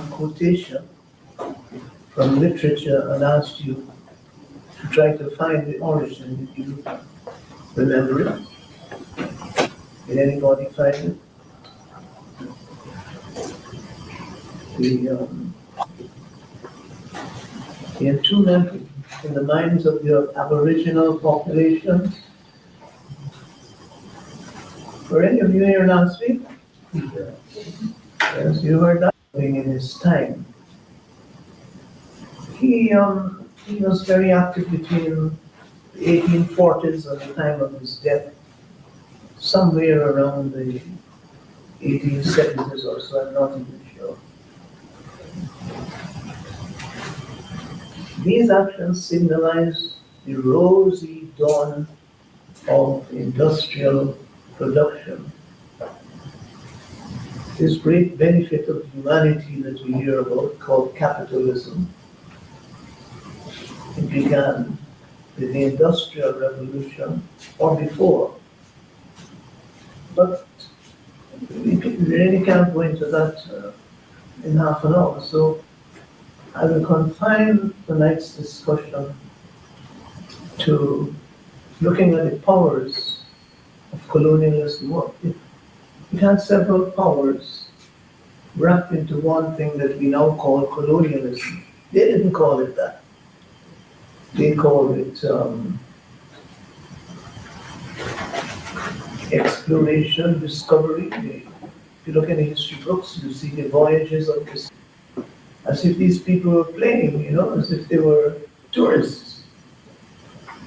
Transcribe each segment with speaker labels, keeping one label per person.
Speaker 1: quotation from literature and asked you to try to find the origin. Did you remember it? Did anybody find it? The entombment in the minds of your Aboriginal population. Were any of you here last week? Yes, you heard that thing in his time. He was very active between the 1840s and the time of his death, somewhere around the 1870s or so, I'm not even sure. These actions symbolize the rosy dawn of industrial production. This great benefit of humanity that we hear about, called capitalism, it began with the Industrial Revolution or before. But we really can't go into that in half an hour, so I will confine tonight's discussion to looking at the powers of colonialism. It had several powers wrapped into one thing that we now call colonialism. They didn't call it that. They called it exploration, discovery. If you look in the history books, you see the voyages of this, as if these people were playing, as if they were tourists.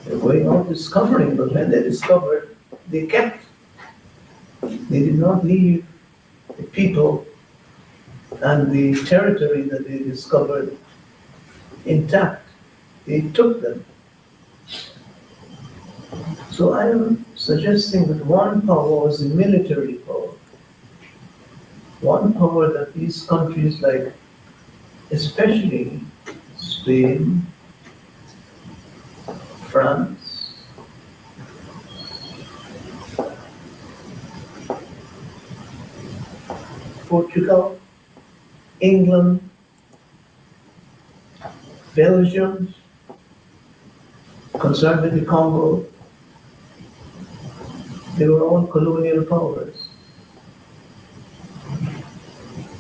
Speaker 1: They're going out discovering, but when they discovered, they kept. They did not leave the people and the territory that they discovered intact. They took them. So I am suggesting that one power was the military power. One power that these countries like, especially Spain, France, Portugal, England, Belgium, concerned with the Congo, they were all colonial powers.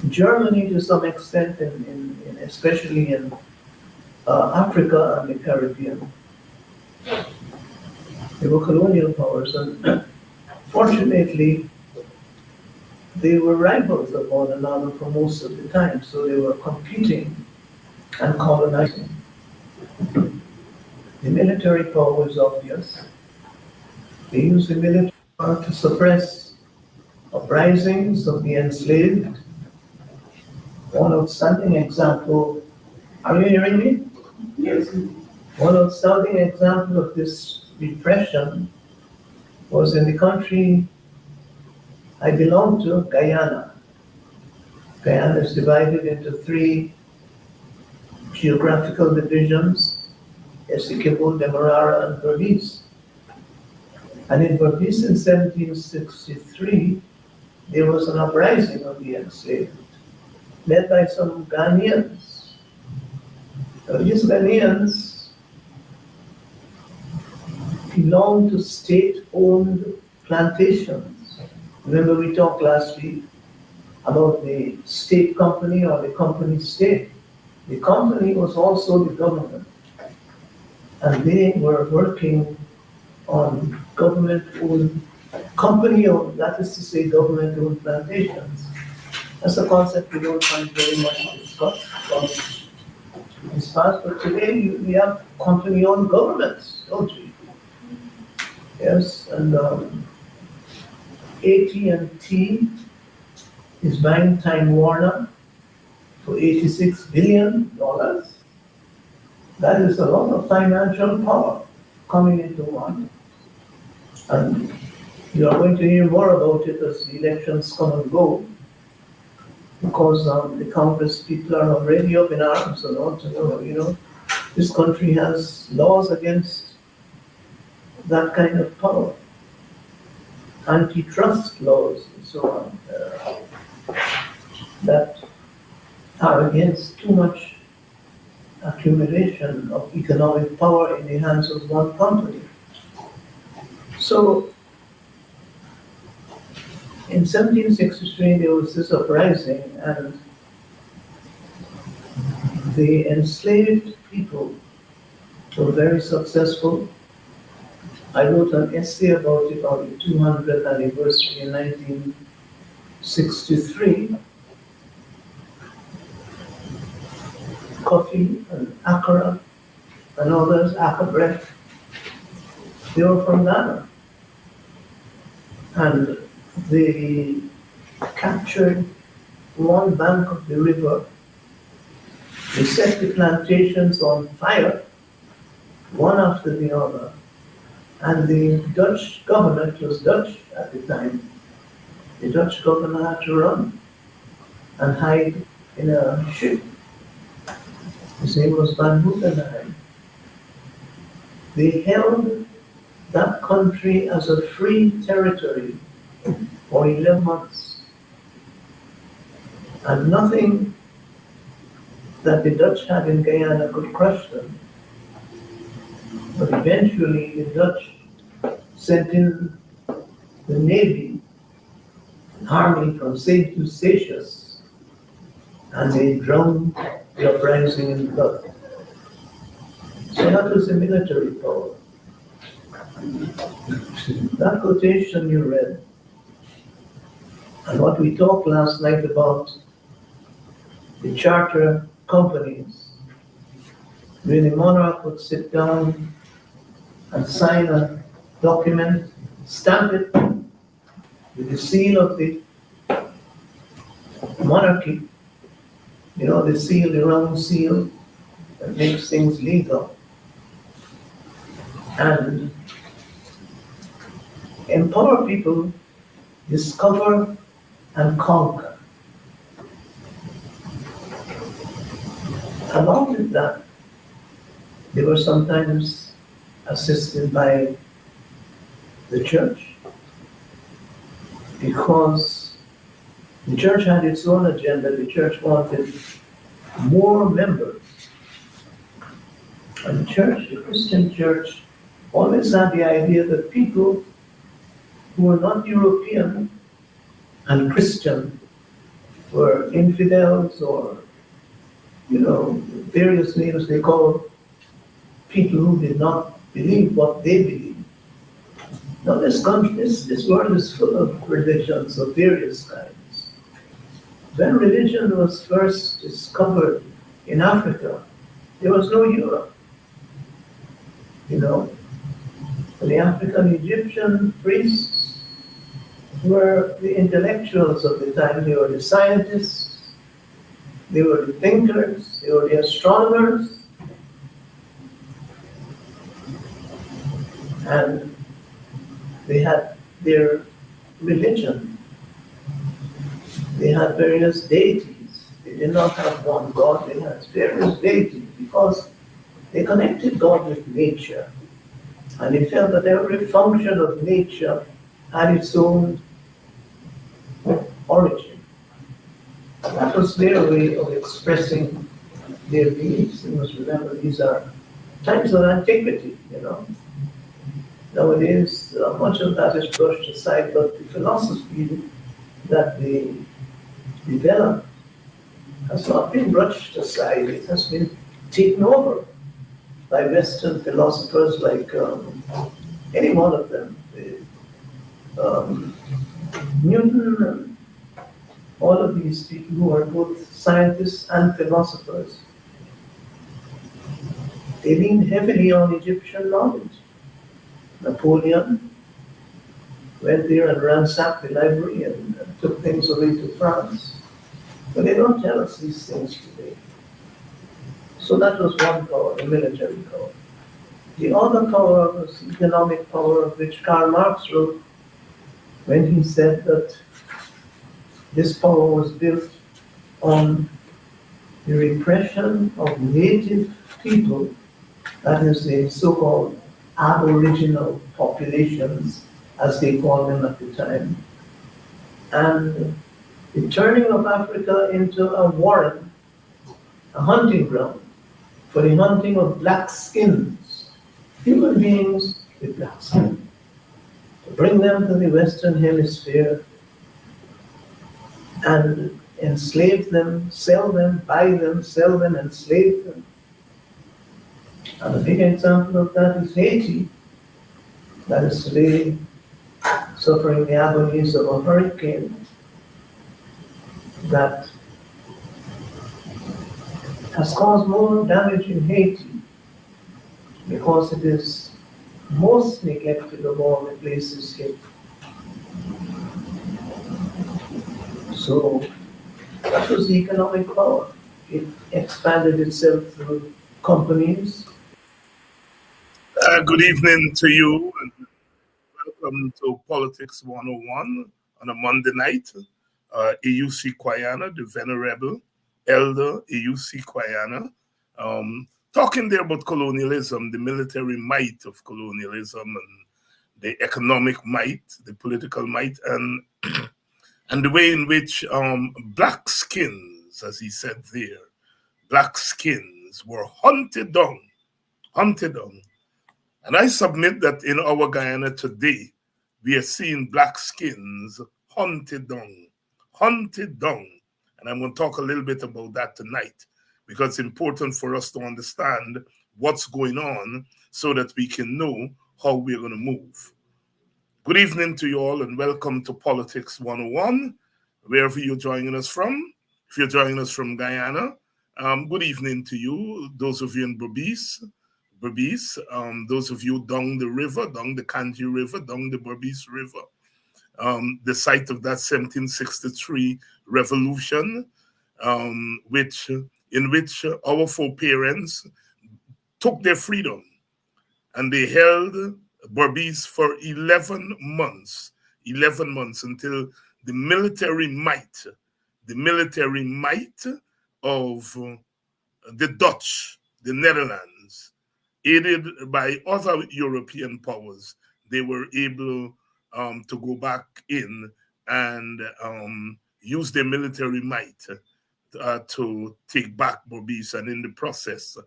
Speaker 1: Germany, to some extent, especially in Africa and the Caribbean, they were colonial powers, and fortunately, they were rivals of one another for most of the time, so they were competing and colonizing. The military power was obvious. They used the military power to suppress uprisings of the enslaved. One outstanding example, are you hearing me?
Speaker 2: Yes.
Speaker 1: One outstanding example of this repression was in the country I belong to, Guyana. Guyana is divided into 3 geographical divisions: Essequibo, Demerara, and Berbice. And in Berbice in 1763, there was an uprising of the enslaved, led by some Ghanaians. Now, these Ghanaians belonged to state-owned plantations. Remember we talked last week about the state company or the company state. The company was also the government, and they were working on government-owned, company-owned, that is to say government-owned plantations. That's a concept we don't find very much discussed from this past, but today we have company-owned governments, don't we? Yes, and AT&T is buying Time Warner for $86 billion. That is a lot of financial power coming into one. And you are going to hear more about it as the elections come and go, because the Congress people are already up in arms and want to know, this country has laws against that kind of power, antitrust laws and so on, that are against too much accumulation of economic power in the hands of one company. So in 1763 there was this uprising and the enslaved people were very successful. I wrote an essay about it on the 200th anniversary in 1963. Coffee and Accra and others, Akabret, they were from Ghana. And they captured one bank of the river. They set the plantations on fire, one after the other. And the Dutch governor, it was Dutch at the time, the Dutch governor had to run and hide in a ship. His name was Van Hoegenheim. They held that country as a free territory for 11 months. And nothing that the Dutch had in Guyana could crush them. But eventually the Dutch sent in the Navy, an army from St. Eustatius, and they drowned the uprising in blood. So that was the military power. That quotation you read, and what we talked last night about the charter companies, where the monarch would sit down and sign a document, stamp it with the seal of the monarchy, you know, the seal, the round seal that makes things legal, and empower people, discover and conquer. Along with that, they were sometimes assisted by the church, because the church had its own agenda. The church wanted more members. And the church, the Christian church, always had the idea that people who were not European and Christian were infidels, or, you know, various names they call people who did not believe what they believed. Now this country, this world is full of religions of various kinds. When religion was first discovered in Africa, there was no Europe. You know, the African Egyptian priests were the intellectuals of the time. They were the scientists, they were the thinkers, they were the astronomers, and they had their religion. They had various deities. They did not have one God, they had various deities, because they connected God with nature. And they felt that every function of nature had its own origin. That was their way of expressing their beliefs. You must remember, these are times of antiquity, you know. Nowadays, much of that is brushed aside, but the philosophy that they developed has not been brushed aside. It has been taken over by Western philosophers like any one of them, Newton, and all of these people who are both scientists and philosophers. They leaned heavily on Egyptian knowledge. Napoleon went there and ransacked the library and took things away to France. But they don't tell us these things today. So that was one power, the military power. The other power was economic power, of which Karl Marx wrote when he said that this power was built on the repression of native people, that is the so-called aboriginal populations, as they called them at the time, and the turning of Africa into a warren a hunting ground for the hunting of black skins, human beings with black skin, to bring them to the Western Hemisphere and enslave them, sell them, buy them, sell them, enslave them. And a big example of that is Haiti, that is today suffering the agonies of a hurricane that has caused more damage in Haiti because it is most neglected of all the places hit. So that was the economic power. It expanded itself through companies.
Speaker 2: Good evening to you, and welcome to Politics 101 on a Monday night. AUC Kwayana, the Venerable Elder AUC Kwayana, talking there about colonialism, the military might of colonialism, and the economic might, the political might, and and the way in which black skins, as he said there, black skins were hunted down. And I submit that in our Guyana today, we are seeing black skins hunted down. And I'm going to talk a little bit about that tonight because it's important for us to understand what's going on so that we can know how we're going to move. Good evening to you all and welcome to Politics 101, wherever you're joining us from. If you're joining us from Guyana, good evening to you, those of you in Berbice, those of you down the river, down the Kanji River, down the Berbice River, the site of that 1763 revolution, in which our foreparents took their freedom, and they held Berbice for 11 months until the military might of the Dutch, the Netherlands, aided by other European powers, they were able to go back in and use their military might to take back Berbice, and in the process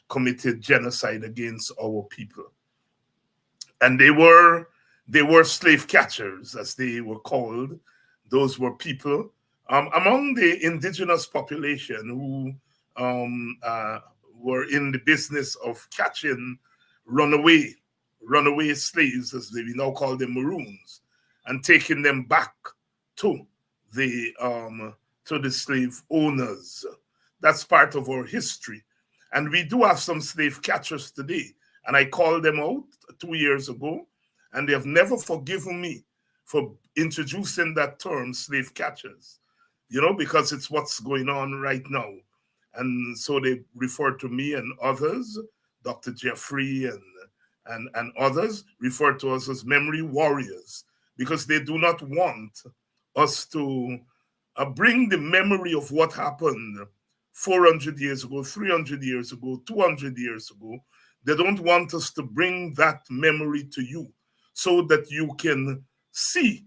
Speaker 2: committed genocide against our people. And they were slave catchers, as they were called. Those were people among the indigenous population who were in the business of catching runaway slaves, as we now call them, maroons, and taking them back to the slave owners. That's part of our history. And we do have some slave catchers today. And I called them out 2 years ago, and they have never forgiven me for introducing that term, slave catchers, because it's what's going on right now. And so they refer to me and others, Dr. Jeffrey and others refer to us as memory warriors, because they do not want us to bring the memory of what happened 400 years ago, 300 years ago, 200 years ago. They don't want us to bring that memory to you so that you can see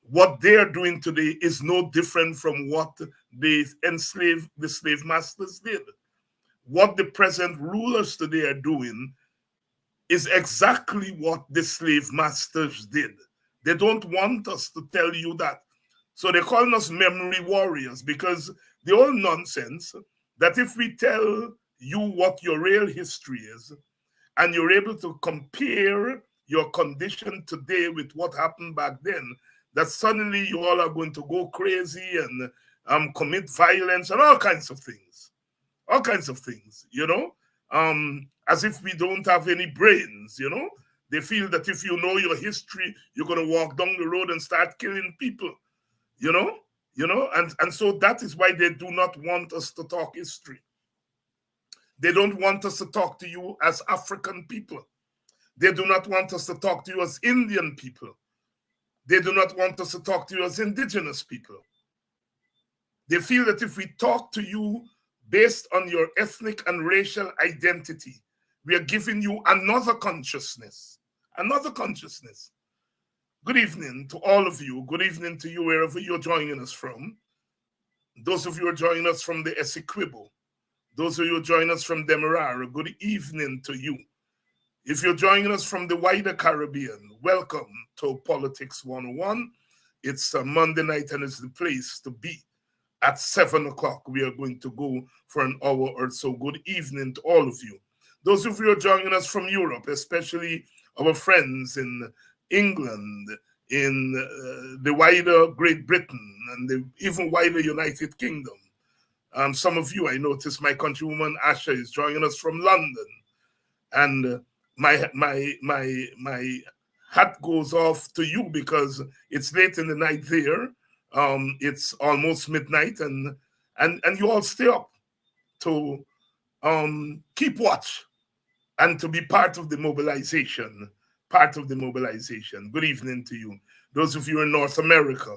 Speaker 2: what they're doing today is no different from what the slave masters did. What the present rulers today are doing is exactly what the slave masters did. They don't want us to tell you that. So they're calling us memory warriors, because the old nonsense that if we tell you what your real history is, and you're able to compare your condition today with what happened back then, that suddenly you all are going to go crazy and commit violence and all kinds of things, as if we don't have any brains, They feel that if you know your history, you're going to walk down the road and start killing people, and so that is why they do not want us to talk history. They don't want us to talk to you as African people. They do not want us to talk to you as Indian people. They do not want us to talk to you as indigenous people. They feel that if we talk to you based on your ethnic and racial identity, we are giving you another consciousness. Good evening to all of you. Good evening to you wherever you're joining us from. Those of you who are joining us from the Essequibo, those of you who are joining us from Demerara, good evening to you. If you're joining us from the wider Caribbean, welcome to Politics 101. It's a Monday night and it's the place to be. At 7 o'clock, we are going to go for an hour or so. Good evening to all of you. Those of you who are joining us from Europe, especially our friends in England, in the wider Great Britain, and the even wider United Kingdom. Some of you, I noticed my countrywoman Asha is joining us from London. And my hat goes off to you because it's late in the night there. It's almost midnight, and you all stay up to keep watch and to be part of the mobilization. Good evening to you. Those of you in North America,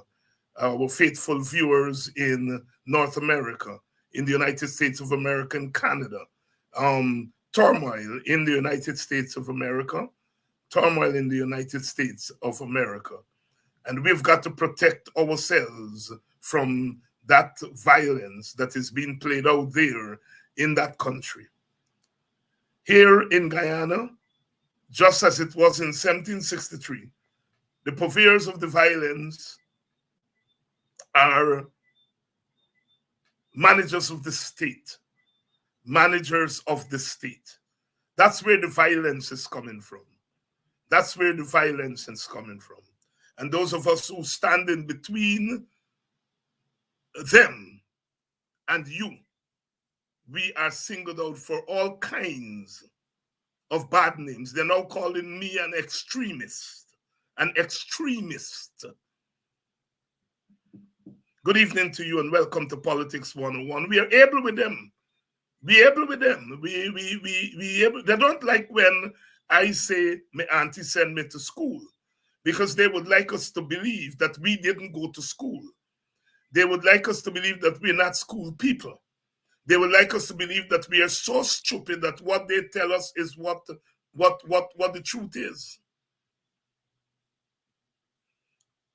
Speaker 2: our faithful viewers in North America, in the United States of America and Canada, turmoil in the United States of America, turmoil in the United States of America. And we've got to protect ourselves from that violence that is being played out there in that country. Here in Guyana, just as it was in 1763, the purveyors of the violence are managers of the state. Managers of the state. That's where the violence is coming from. That's where the violence is coming from. And those of us who stand in between them and you, we are singled out for all kinds of bad names. They're now calling me an extremist. An extremist. Good evening to you and welcome to Politics 101. We are able with them. We able with them. We able. They don't like when I say my auntie sent me to school, because they would like us to believe that we didn't go to school. They would like us to believe that we're not school people. They would like us to believe that we are so stupid that what they tell us is what the truth is.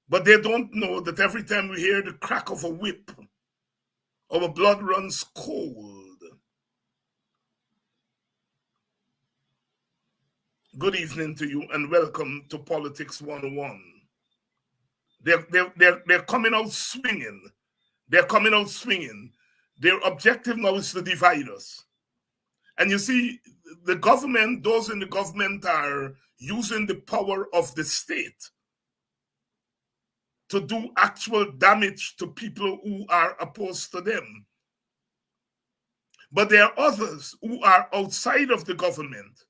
Speaker 2: But they don't know that every time we hear the crack of a whip, our blood runs cold. Good evening to you and welcome to Politics 101. They're coming out swinging. They're coming out swinging. Their objective now is to divide us. And you see, the government, those in the government are using the power of the state to do actual damage to people who are opposed to them. But there are others who are outside of the government,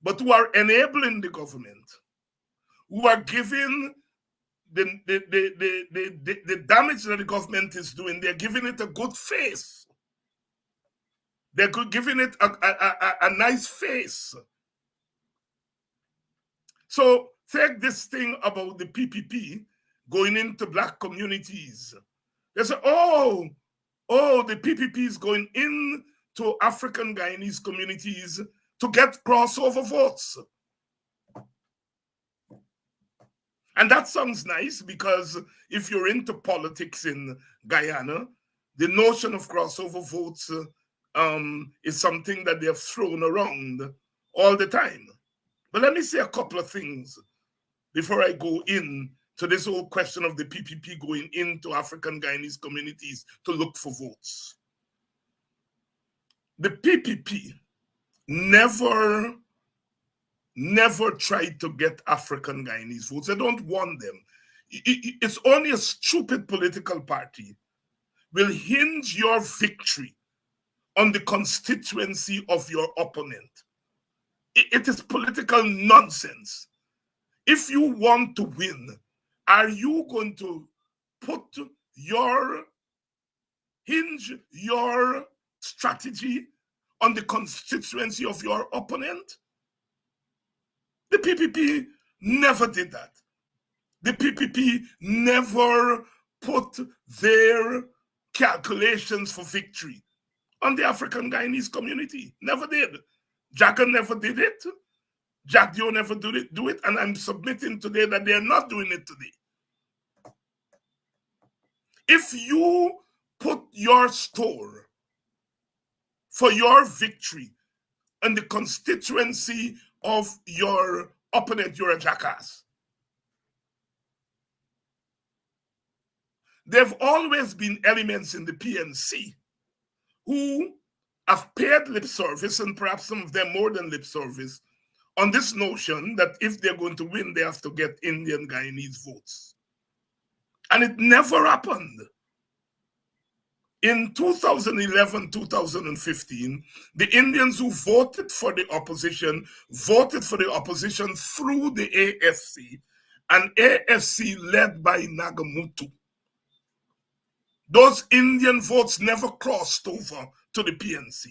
Speaker 2: but who are enabling the government, who are giving the damage that the government is doing, they're giving it a good face. They're giving it a nice face. So take this thing about the PPP going into black communities. They say, oh, the PPP is going into African Guyanese communities to get crossover votes. And that sounds nice, because if you're into politics in Guyana, the notion of crossover votes is something that they have thrown around all the time. But let me say a couple of things before I go in to this whole question of the PPP going into African Guyanese communities to look for votes. The PPP never tried to get African Guyanese votes. They don't want them. It's only a stupid political party will hinge your victory on the constituency of your opponent. It is political nonsense. If you want to win, are you going to hinge your strategy on the constituency of your opponent? The PPP never did that. The PPP never put their calculations for victory on the African Guyanese community. Never did. Jagger never did it. Jack Dio never do it, and I'm submitting today that they're not doing it today. If you put your store for your victory in the constituency of your opponent, you're a jackass. There have always been elements in the PNC who have paid lip service, and perhaps some of them more than lip service, on this notion that if they're going to win, they have to get Indian Guyanese votes. And it never happened. In 2011, 2015, the Indians who voted for the opposition through the AFC, and AFC led by Nagamutu. Those Indian votes never crossed over to the PNC.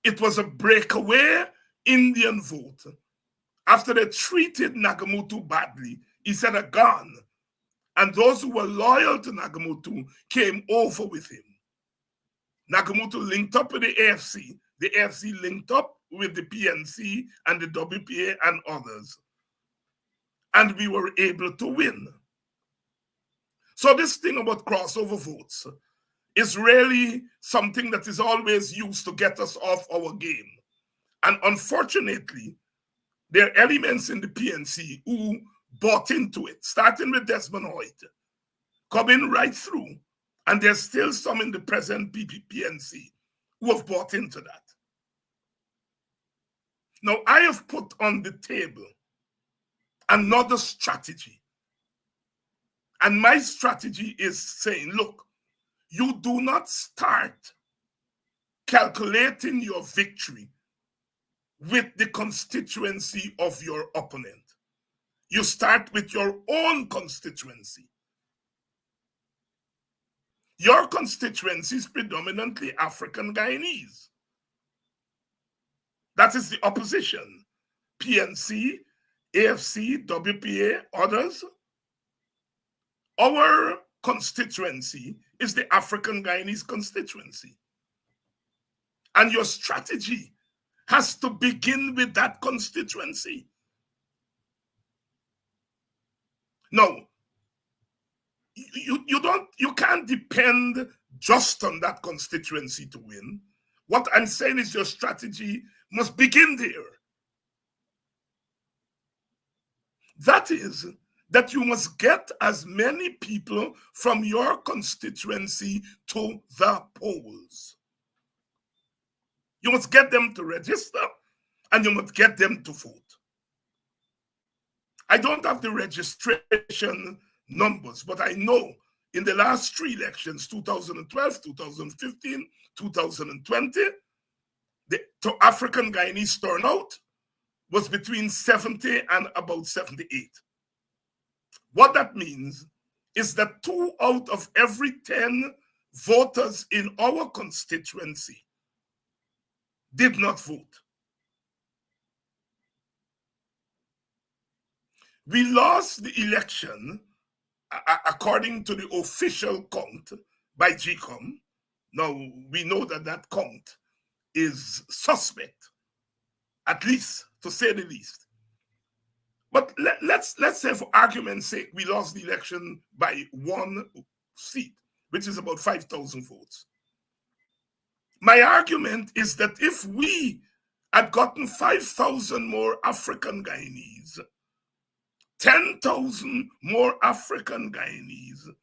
Speaker 2: It was a breakaway Indian vote. After they treated Nagamutu badly, he said a gun. And those who were loyal to Nagamutu came over with him. Nagamutu linked up with the AFC. The AFC linked up with the PNC and the WPA and others. And we were able to win. So this thing about crossover votes is really something that is always used to get us off our game. And unfortunately, there are elements in the PNC who bought into it, starting with Desmond Hoyt, coming right through. And there's still some in the present PNC who have bought into that. Now, I have put on the table another strategy. And my strategy is saying, look, you do not start calculating your victory with the constituency of your opponent. You start with your own constituency. Your constituency is predominantly African Guyanese. That is the opposition. PNC, AFC, WPA, others. Our constituency is the African Guyanese constituency. And your strategy has to begin with that constituency. No, you can't depend just on that constituency to win. What I'm saying is your strategy must begin there. That is, that you must get as many people from your constituency to the polls. You must get them to register, and you must get them to vote. I don't have the registration numbers, but I know in the last three elections, 2012, 2015, 2020, the African Guyanese turnout was between 70 and about 78. What that means is that 2 out of every 10 voters in our constituency did not vote. We lost the election according to the official count by GCOM. Now, we know that that count is suspect, at least, to say the least. But let's say, for argument's sake, we lost the election by 1 seat, which is about 5,000 votes. My argument is that if we had gotten 5,000 more African Guyanese, 10,000 more African Guyanese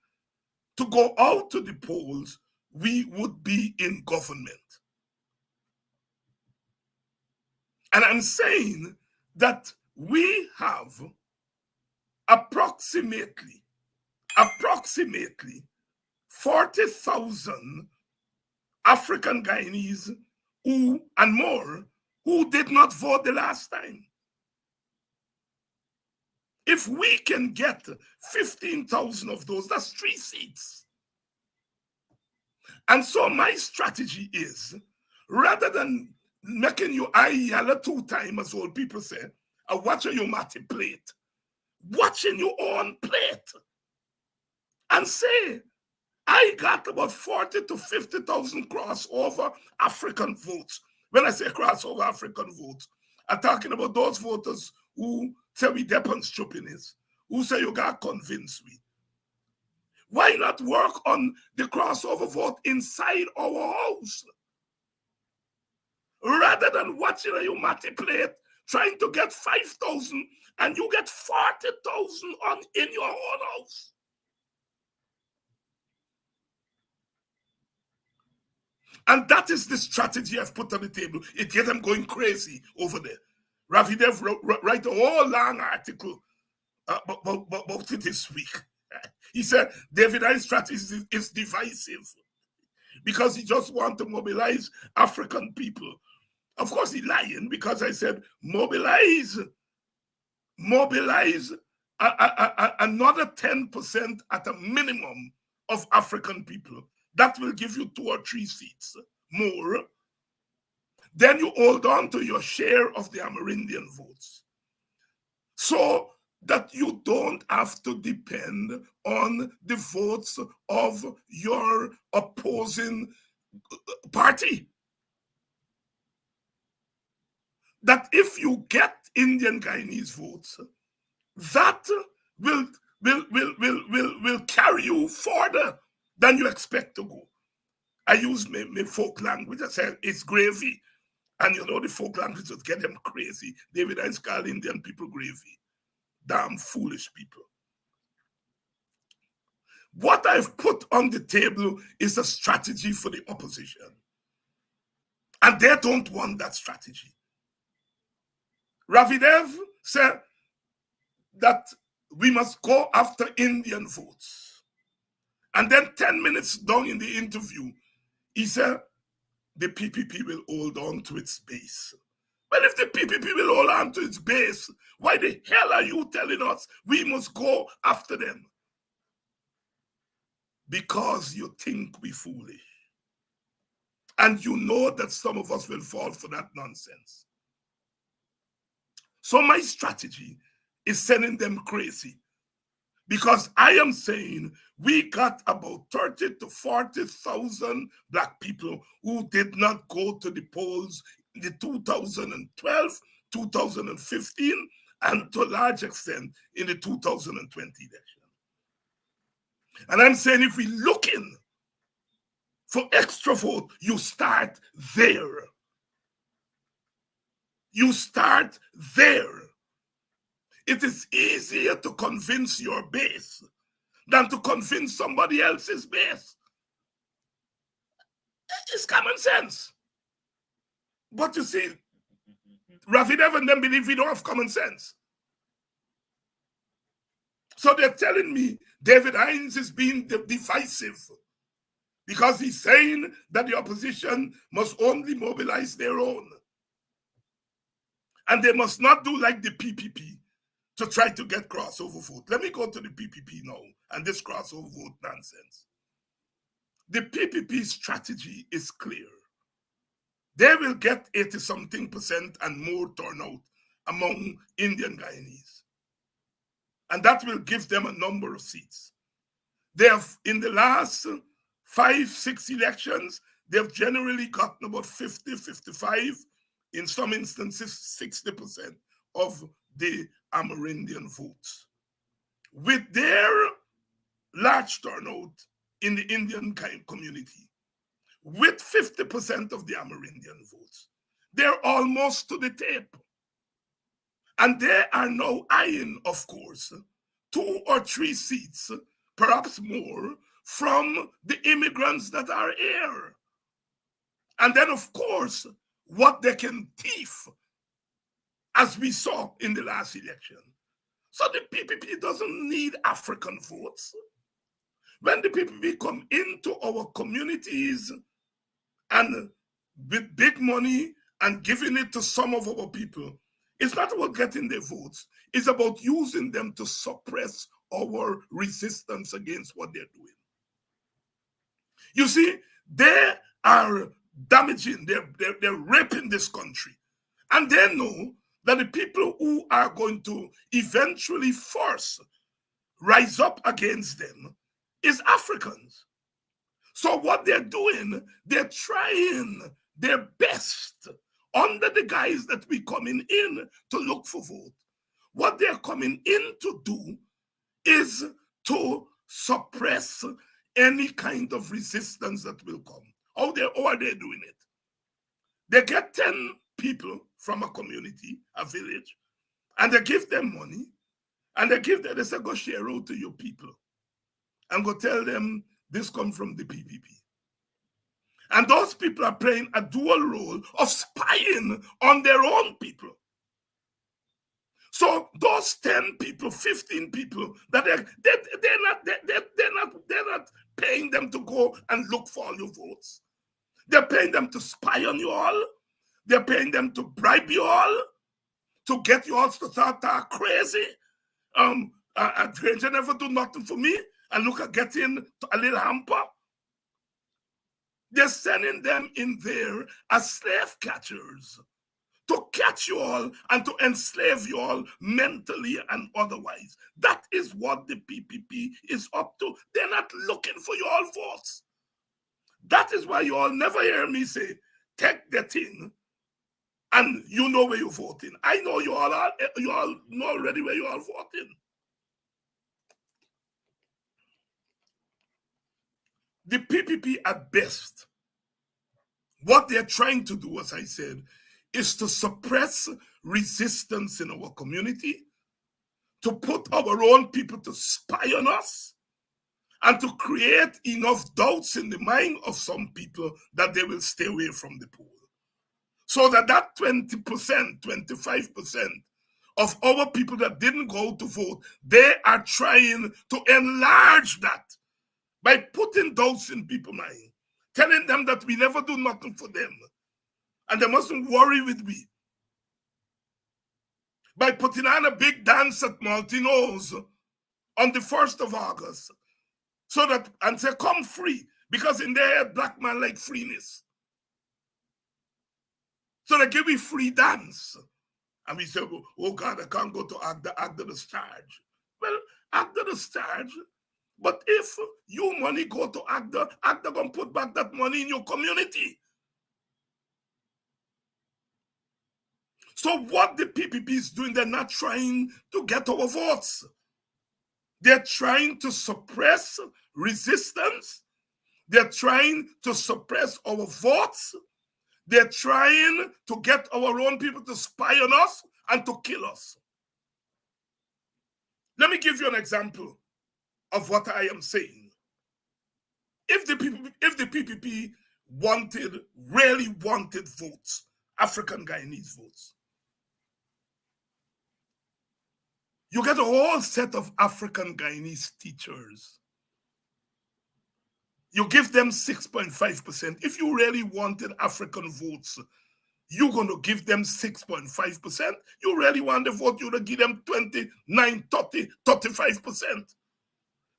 Speaker 2: to go out to the polls, we would be in government. And I'm saying that we have approximately 40,000 African Guyanese who did not vote the last time. If we can get 15,000 of those, that's 3 seats. And so my strategy is, rather than making your eye yellow 2 times, as old people say, watching your matty plate, watching your own plate, and say, I got about 40 to 50,000 crossover African votes. When I say crossover African votes, I'm talking about those voters who say we depend stupidness, who say you got convinced we. Why not work on the crossover vote inside our house? Rather than watching a Umati plate, trying to get 5,000 and you get 40,000 in your own house. And that is the strategy I've put on the table. It gets them going crazy over there. Ravi Dev write a whole long article about it this week. He said David I's strategy is divisive because he just wants to mobilize African people. Of course, he's lying because I said mobilize another 10% at a minimum of African people. That will give you 2 or 3 seats more. Then you hold on to your share of the Amerindian votes, so that you don't have to depend on the votes of your opposing party. That if you get Indian Guyanese votes, that will carry you further than you expect to go. I use my folk language. I said it's gravy. And you know the folk language would get them crazy. David Hines called Indian people gravy. Damn foolish people. What I've put on the table is a strategy for the opposition. And they don't want that strategy. Ravi Dev said that we must go after Indian votes. And then 10 minutes down in the interview, he said the PPP will hold on to its base. Well, if the PPP will hold on to its base, why the hell are you telling us we must go after them? Because you think we're foolish. And you know that some of us will fall for that nonsense. So my strategy is sending them crazy. Because I am saying we got about 30 to 40,000 Black people who did not go to the polls in the 2012, 2015, and to a large extent in the 2020 election. And I'm saying if we're looking for extra vote, you start there. You start there. It is easier to convince your base than to convince somebody else's base. It's common sense. But you see, Ravi Dev and them believe we don't have common sense. So they're telling me David Hines is being divisive because he's saying that the opposition must only mobilize their own. And they must not do like the PPP to try to get crossover vote. Let me go to the PPP now and this crossover vote nonsense. The PPP strategy is clear. They will get 80-something% and more turnout among Indian Guyanese. And that will give them a number of seats. They have, in the last 5-6 elections, they've generally gotten about 50, 55, in some instances 60% of the Amerindian votes. With their large turnout in the Indian community, with 50% of the Amerindian votes, they're almost to the tape. And they are now eyeing, of course, 2 or 3 seats, perhaps more, from the immigrants that are here. And then, of course, what they can thief, as we saw in the last election. So the PPP doesn't need African votes. When the PPP come into our communities and with big money and giving it to some of our people, it's not about getting their votes. It's about using them to suppress our resistance against what they're doing. You see, they are damaging, they're raping this country. And they know that the people who are going to eventually first rise up against them is Africans. So what they're doing, they're trying their best under the guise that we're coming in to look for vote. What they're coming in to do is to suppress any kind of resistance that will come. How are they doing it? They get 10 people from a community, a village, and they give them money, and they say, go share out to your people, and go tell them this comes from the PPP. And those people are playing a dual role of spying on their own people. So those 10 people, 15 people, that they're not paying them to go and look for all your votes. They're paying them to spy on you all. They're paying them to bribe you all, to get you all to start crazy. A stranger never do nothing for me, and look at getting a little hamper. They're sending them in there as slave catchers to catch you all and to enslave you all mentally and otherwise. That is what the PPP is up to. They're not looking for your all votes. That is why you all never hear me say, take the thing and you know where you're voting. I know you all know already where you are voting. The PPP at best, what they're trying to do, as I said, is to suppress resistance in our community, to put our own people to spy on us, and to create enough doubts in the mind of some people that they will stay away from the poll. So that 20%, 25% of our people that didn't go to vote, they are trying to enlarge that by putting doubts in people's mind, telling them that we never do nothing for them, and they mustn't worry with me. By putting on a big dance at Maltino's on the 1st of August, so that, and say, come free, because in their head, black man like freeness. So they give me free dance. And we say, oh God, I can't go to Agda. Agda the charge. Well, Agda the charge. But if your money go to Agda, Agda gonna put back that money in your community. So what the PPP is doing, they're not trying to get our votes. They're trying to suppress resistance. They're trying to suppress our votes. They're trying to get our own people to spy on us and to kill us. Let me give you an example of what I am saying. If the PPP really wanted votes, African Guyanese votes, you get a whole set of African Guyanese teachers. You give them 6.5%. If you really wanted African votes, you're going to give them 6.5%. You really want the vote, you're going to give them 29, 30, 35%.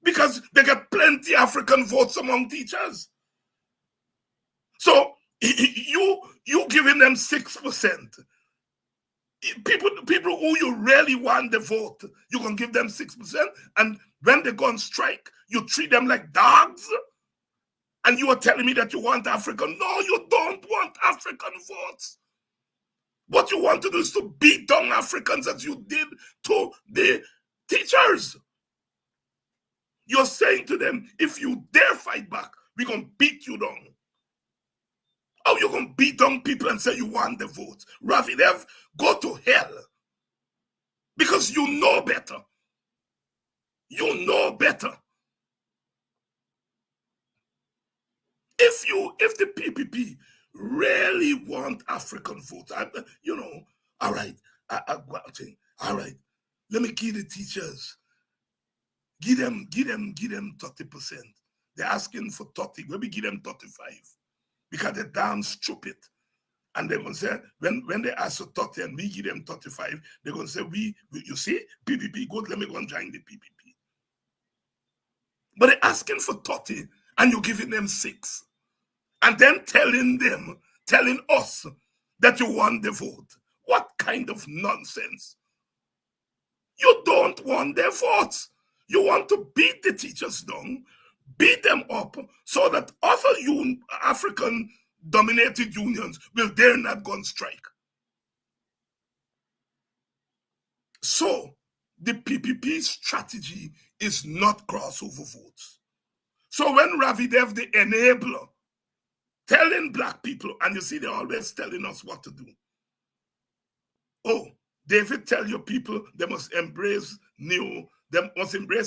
Speaker 2: Because they get plenty African votes among teachers. So you giving them 6%. People who you really want the vote, you can give them 6%. And when they go on strike, you treat them like dogs. And you are telling me that you want African. No, you don't want African votes. What you want to do is to beat down Africans as you did to the teachers. You're saying to them, if you dare fight back, we're going to beat you down. How you going to beat down people and say you want the votes? Rafi Dev, go to hell. Because you know better. You know better. If the PPP really want African votes, all right, all right, let me give the teachers, give them 30%. They're asking for 30, let me give them 35, because they're damn stupid. And they're going to say, when they ask for 30 and we give them 35, they're going to say, you see, PPP, good, let me go and join the PPP. But they're asking for 30 and you're giving them 6. And then telling us that you want the vote. What kind of nonsense? You don't want their votes. You want to beat the teachers down, beat them up, so that other African-dominated unions will dare not go on strike. So the PPP strategy is not crossover votes. So when Ravi Dev, the enabler, telling black people, and you see they're always telling us what to do. Oh, David, tell your people they must embrace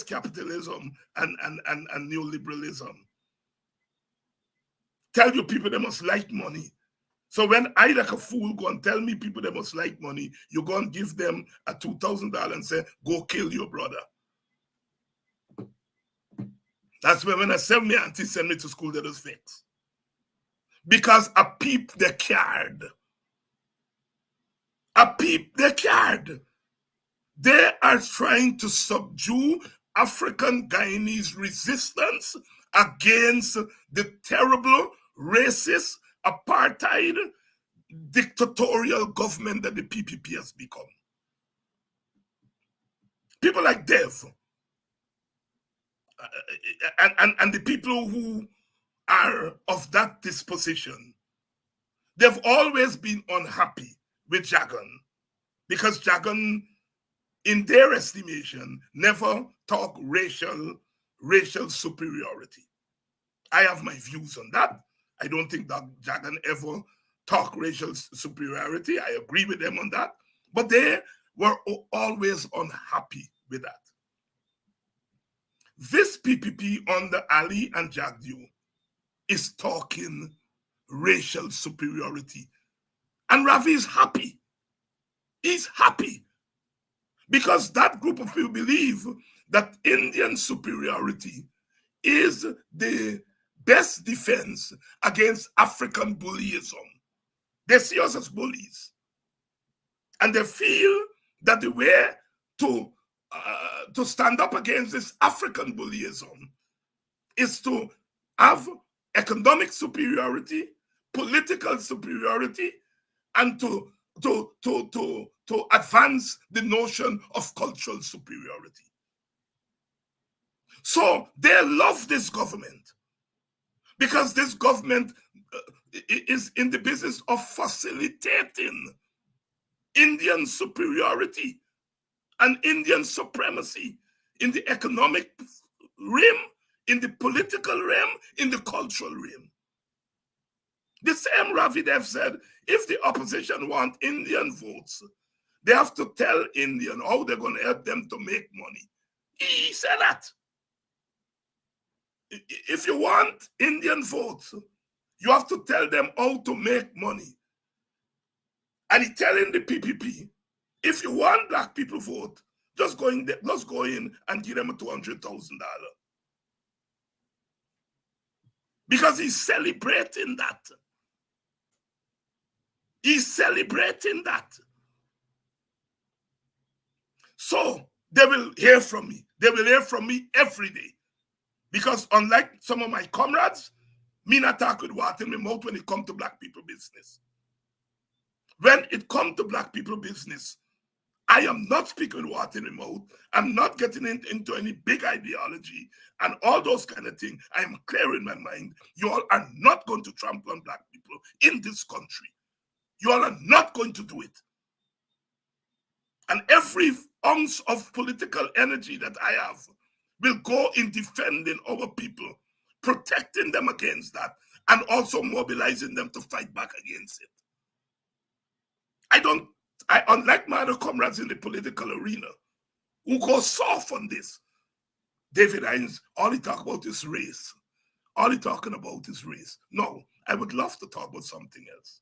Speaker 2: capitalism and neoliberalism. Tell your people they must like money. So when I, like a fool, go and tell me people they must like money, you go and give them a $2,000 and say, go kill your brother. That's when I send me auntie send me to school, that is fixed. Because a peep they cared. A peep they cared. They are trying to subdue African Guyanese resistance against the terrible, racist, apartheid, dictatorial government that the PPP has become. People like Dev and the people who are of that disposition, they've always been unhappy with Jagan because Jagan, in their estimation, never talk racial superiority. I have my views on that. I don't think that Jagan ever talk racial superiority. I agree with them on that. But they were always unhappy with that. This PPP under Ali and Jagdeo is talking racial superiority. And Ravi is happy. He's happy. Because that group of people believe that Indian superiority is the best defense against African bullyism. They see us as bullies. And they feel that the way to stand up against this African bullyism is to have economic superiority, political superiority, and to advance the notion of cultural superiority. So they love this government because this government is in the business of facilitating Indian superiority and Indian supremacy in the economic realm, in the political realm, in the cultural realm. The same Ravi Dev said, if the opposition want Indian votes, they have to tell Indian how they're going to help them to make money. He said that. If you want Indian votes, you have to tell them how to make money. And he's telling the PPP, if you want black people vote, just go in and give them $200,000. Because he's celebrating that. He's celebrating that. So they will hear from me. They will hear from me every day. Because unlike some of my comrades, me not talk with water in my mouth when it comes to black people business. When it comes to black people business, I am not speaking with water in my mouth. I'm not getting into any big ideology and all those kind of things. I am clear in my mind. You all are not going to trample on black people in this country. You all are not going to do it. And every ounce of political energy that I have will go in defending our people, protecting them against that, and also mobilizing them to fight back against it. Unlike my other comrades in the political arena, who go soft on this, David Hines, all he talk about is race. All he talking about is race. No, I would love to talk about something else.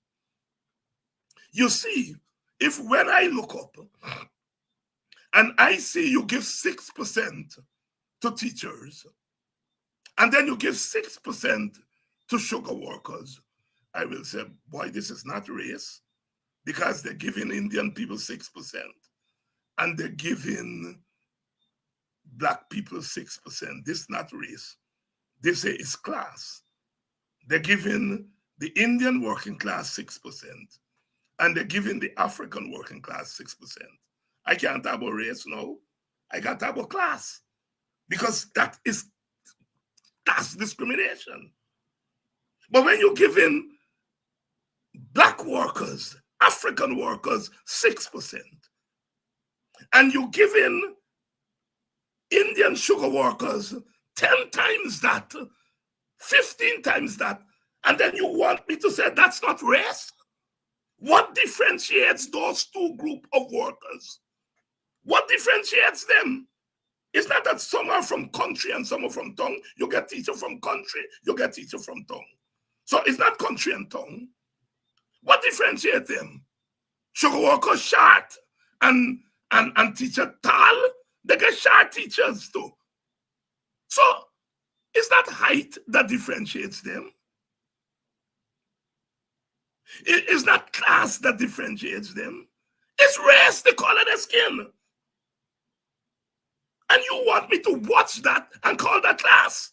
Speaker 2: You see, if when I look up and I see you give 6% to teachers, and then you give 6% to sugar workers, I will say, boy, this is not race, because they're giving Indian people 6%, and they're giving black people 6%. This is not race. This is class. They're giving the Indian working class 6%, and they're giving the African working class 6%. I can't talk about race now. I got to talk about class, because that's discrimination. But when you're giving black workers, African workers 6%, and you're giving Indian sugar workers 10 times that, 15 times that, and then you want me to say that's not race? What differentiates those two groups of workers? What differentiates them? It's not that some are from country and some are from tongue. You get teacher from country, you get teacher from tongue. So it's not country and tongue. What differentiates them? Sugar worker short and teacher tall, they get short teachers too. So it's not height that differentiates them. It's not class that differentiates them. It's race, the color of their skin. And you want me to watch that and call that class?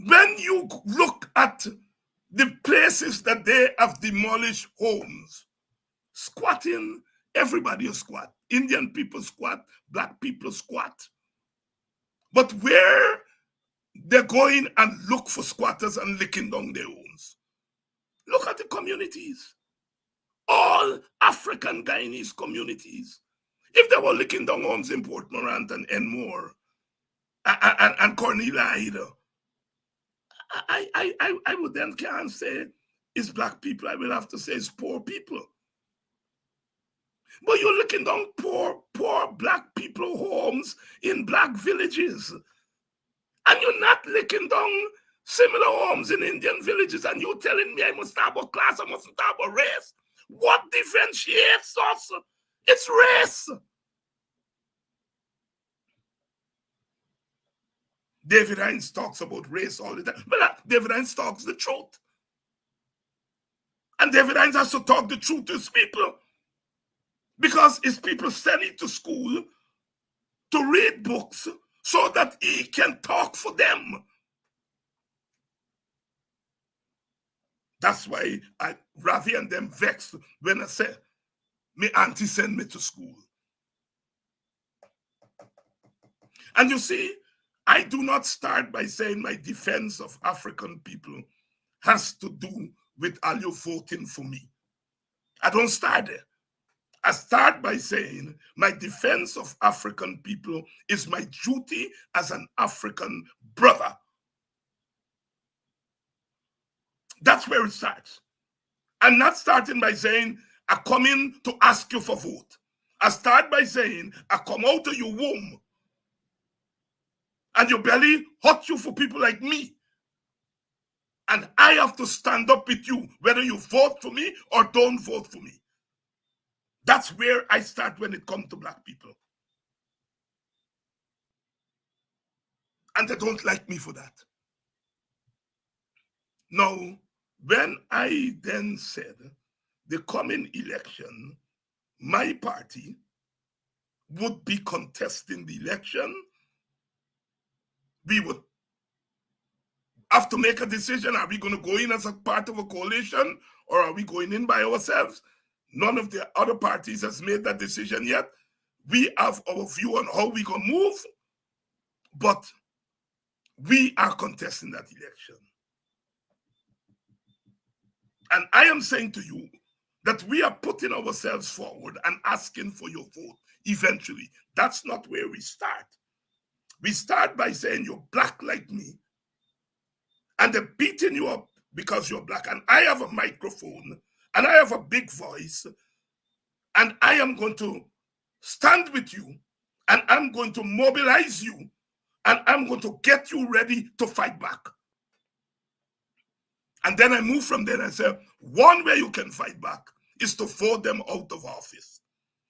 Speaker 2: When you look at the places that they have demolished homes, squatting, everybody squat. Indian people squat, black people squat. But where they're going and look for squatters and licking down their homes. Look at the communities. All African Guyanese communities. If they were licking down homes in Port Morant and Enmore and Cornelia, I would then can't say it's black people. I will have to say it's poor people. But you're looking down poor black people homes in black villages. And you're not licking down similar homes in Indian villages. And you're telling me I must have a class, I mustn't have a race. What differentiates us? It's race. David Hines talks about race all the time. But David Hines talks the truth. And David Hines has to talk the truth to his people. Because his people send him to school to read books so that he can talk for them. That's why Ravi and them vexed when I said, my auntie sent me to school. And you see, I do not start by saying my defense of African people has to do with are you voting for me? I don't start there. I start by saying my defense of African people is my duty as an African brother. That's where it starts. I'm not starting by saying, I come in to ask you for vote. I start by saying, I come out of your womb and your belly hot you for people like me. And I have to stand up with you, whether you vote for me or don't vote for me. That's where I start when it comes to black people. And they don't like me for that. Now, when I then said the coming election, my party would be contesting the election, we would have to make a decision. Are we going to go in as a part of a coalition or are we going in by ourselves? None of the other parties has made that decision yet. We have our view on how we going to move, but we are contesting that election. And I am saying to you that we are putting ourselves forward and asking for your vote eventually. That's not where we start. We start by saying you're black like me, and they're beating you up because you're black. And I have a microphone, and I have a big voice, and I am going to stand with you, and I'm going to mobilize you, and I'm going to get you ready to fight back. And then I move from there and I say, one way you can fight back is to vote them out of office.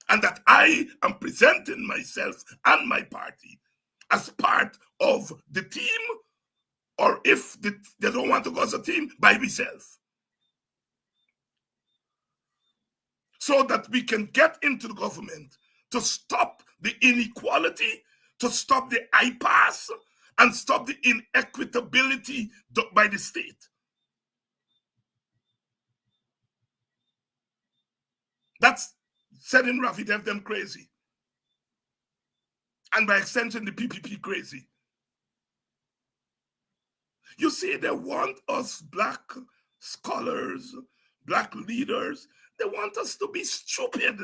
Speaker 2: And that I am presenting myself and my party as part of the team, or if they don't want to go as a team, by myself. So that we can get into the government to stop the inequality, to stop the impasse, and stop the inequitability by the state. That's setting Rafi Dev them crazy. And by extension, the PPP crazy. You see, they want us black scholars, black leaders, they want us to be stupid.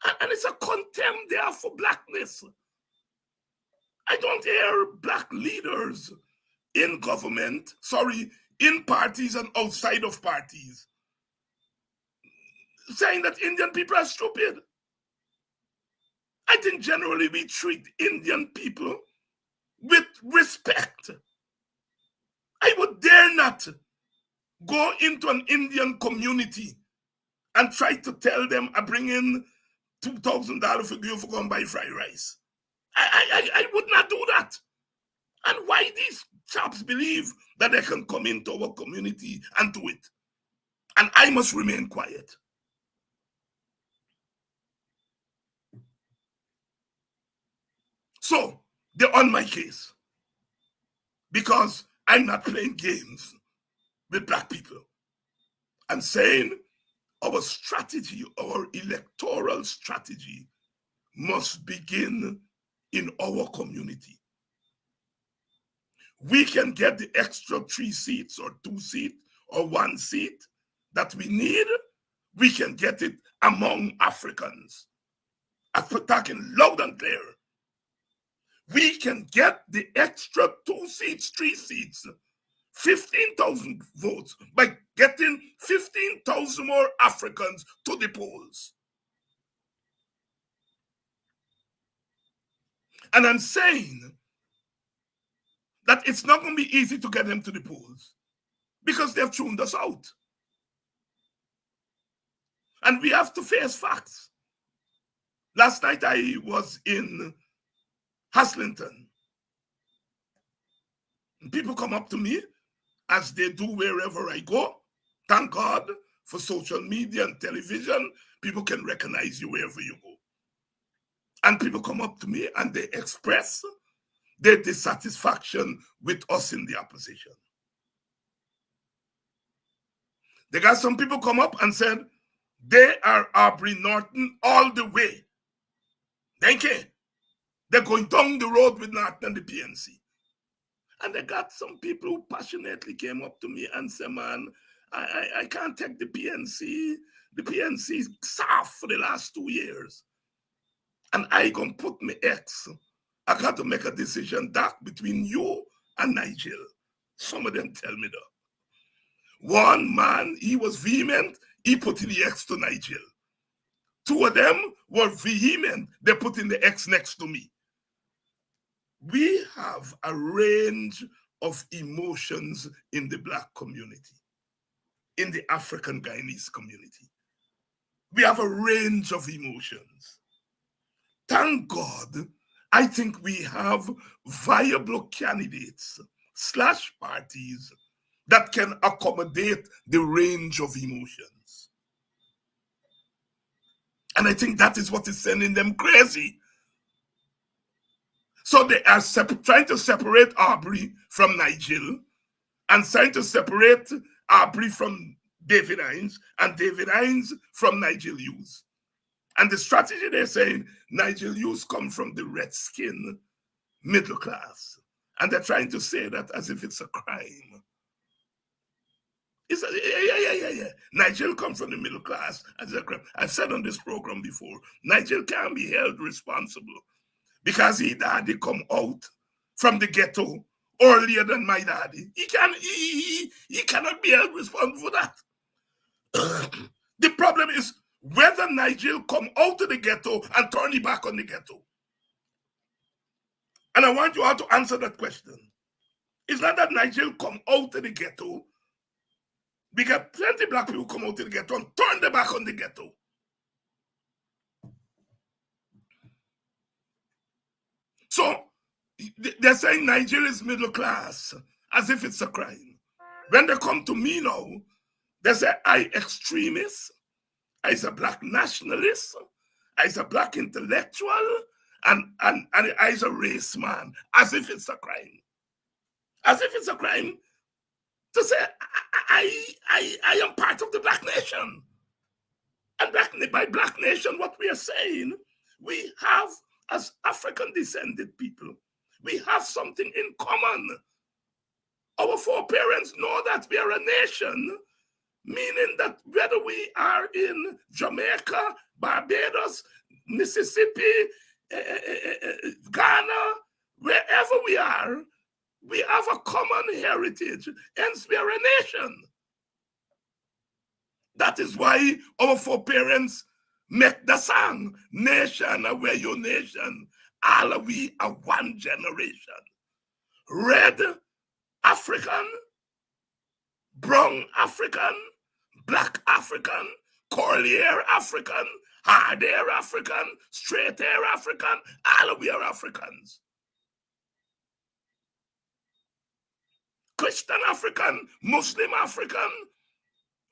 Speaker 2: And it's a contempt there for blackness. I don't hear black leaders in government, in parties and outside of parties, saying that Indian people are stupid. I think generally we treat Indian people with respect. I would dare not go into an Indian community and try to tell them I bring in $2,000 for you for going buy fried rice. I would not do that. And why these chaps believe that they can come into our community and do it. And I must remain quiet. So they're on my case because I'm not playing games with black people. I'm saying our strategy, our electoral strategy must begin in our community. We can get the extra 3 seats or 2 seats or 1 seat that we need. We can get it among Africans. I'm talking loud and clear. We can get the extra 2 seats, 3 seats, 15,000 votes by getting 15,000 more Africans to the polls. And I'm saying that it's not going to be easy to get them to the polls because they've tuned us out. And we have to face facts. Last night I was in Haslington. People come up to me, as they do wherever I go. Thank God for social media and television. People can recognize you wherever you go. And people come up to me and they express their dissatisfaction with us in the opposition. They got some people come up and said, they are Aubrey Norton all the way. Thank you. They're going down the road with Norton and the PNC. And they got some people who passionately came up to me and said, man, I can't take the PNC. The PNC is soft for the last 2 years. And I gonna put my ex. I got to make a decision dark between you and Nigel. Some of them tell me that. One man, he was vehement, he put in the X to Nigel. 2 of them were vehement, they put in the X next to me. We have a range of emotions in the black community, in the African Guyanese community. We have a range of emotions. Thank God, I think we have viable candidates / parties that can accommodate the range of emotions. And I think that is what is sending them crazy. So they are trying to separate Aubrey from Nigel and trying to separate Aubrey from David Hines and David Hines from Nigel Hughes. And the strategy they're saying, Nigel Hughes come from the Redskin middle class. And they're trying to say that as if it's a crime. Yeah. Nigel comes from the middle class as a crime. I've said on this program before, Nigel can't be held responsible because his daddy come out from the ghetto earlier than my daddy. He cannot be held responsible for that. The problem is whether Nigel come out of the ghetto and turn it back on the ghetto. And I want you all to answer that question. It's not that Nigel come out of the ghetto. We got plenty of black people come out of the ghetto and turn them back on the ghetto. So they're saying Nigel is middle class as if it's a crime. When they come to me now, they say I extremist, I's a black nationalist, I's a black intellectual, and I's a race man, as if it's a crime. As if it's a crime to say I am part of the black nation. And by black nation, what we are saying, we have, as African descended people, we have something in common. Our foreparents know that we are a nation, meaning that whether we are in Jamaica, Barbados, Mississippi, Ghana, wherever we are, we have a common heritage, hence we are a nation. That is why our foreparents make the song, nation, where your nation, all we are one generation. Red African, brown African, black African, curly hair African, hard hair African, straight hair African, all we are Africans. Christian African, Muslim African,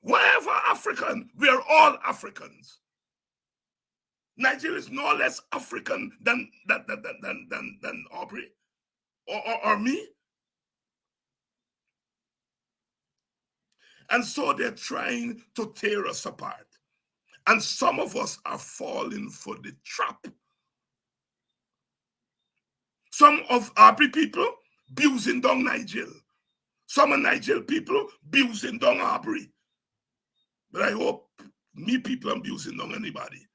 Speaker 2: wherever African, we are all Africans. Nigeria is no less African than Aubrey or me. And so they're trying to tear us apart. And some of us are falling for the trap. Some of Aubrey people abusing down Nigel. Some of Nigel people abusing down Aubrey. But I hope me people are abusing down anybody.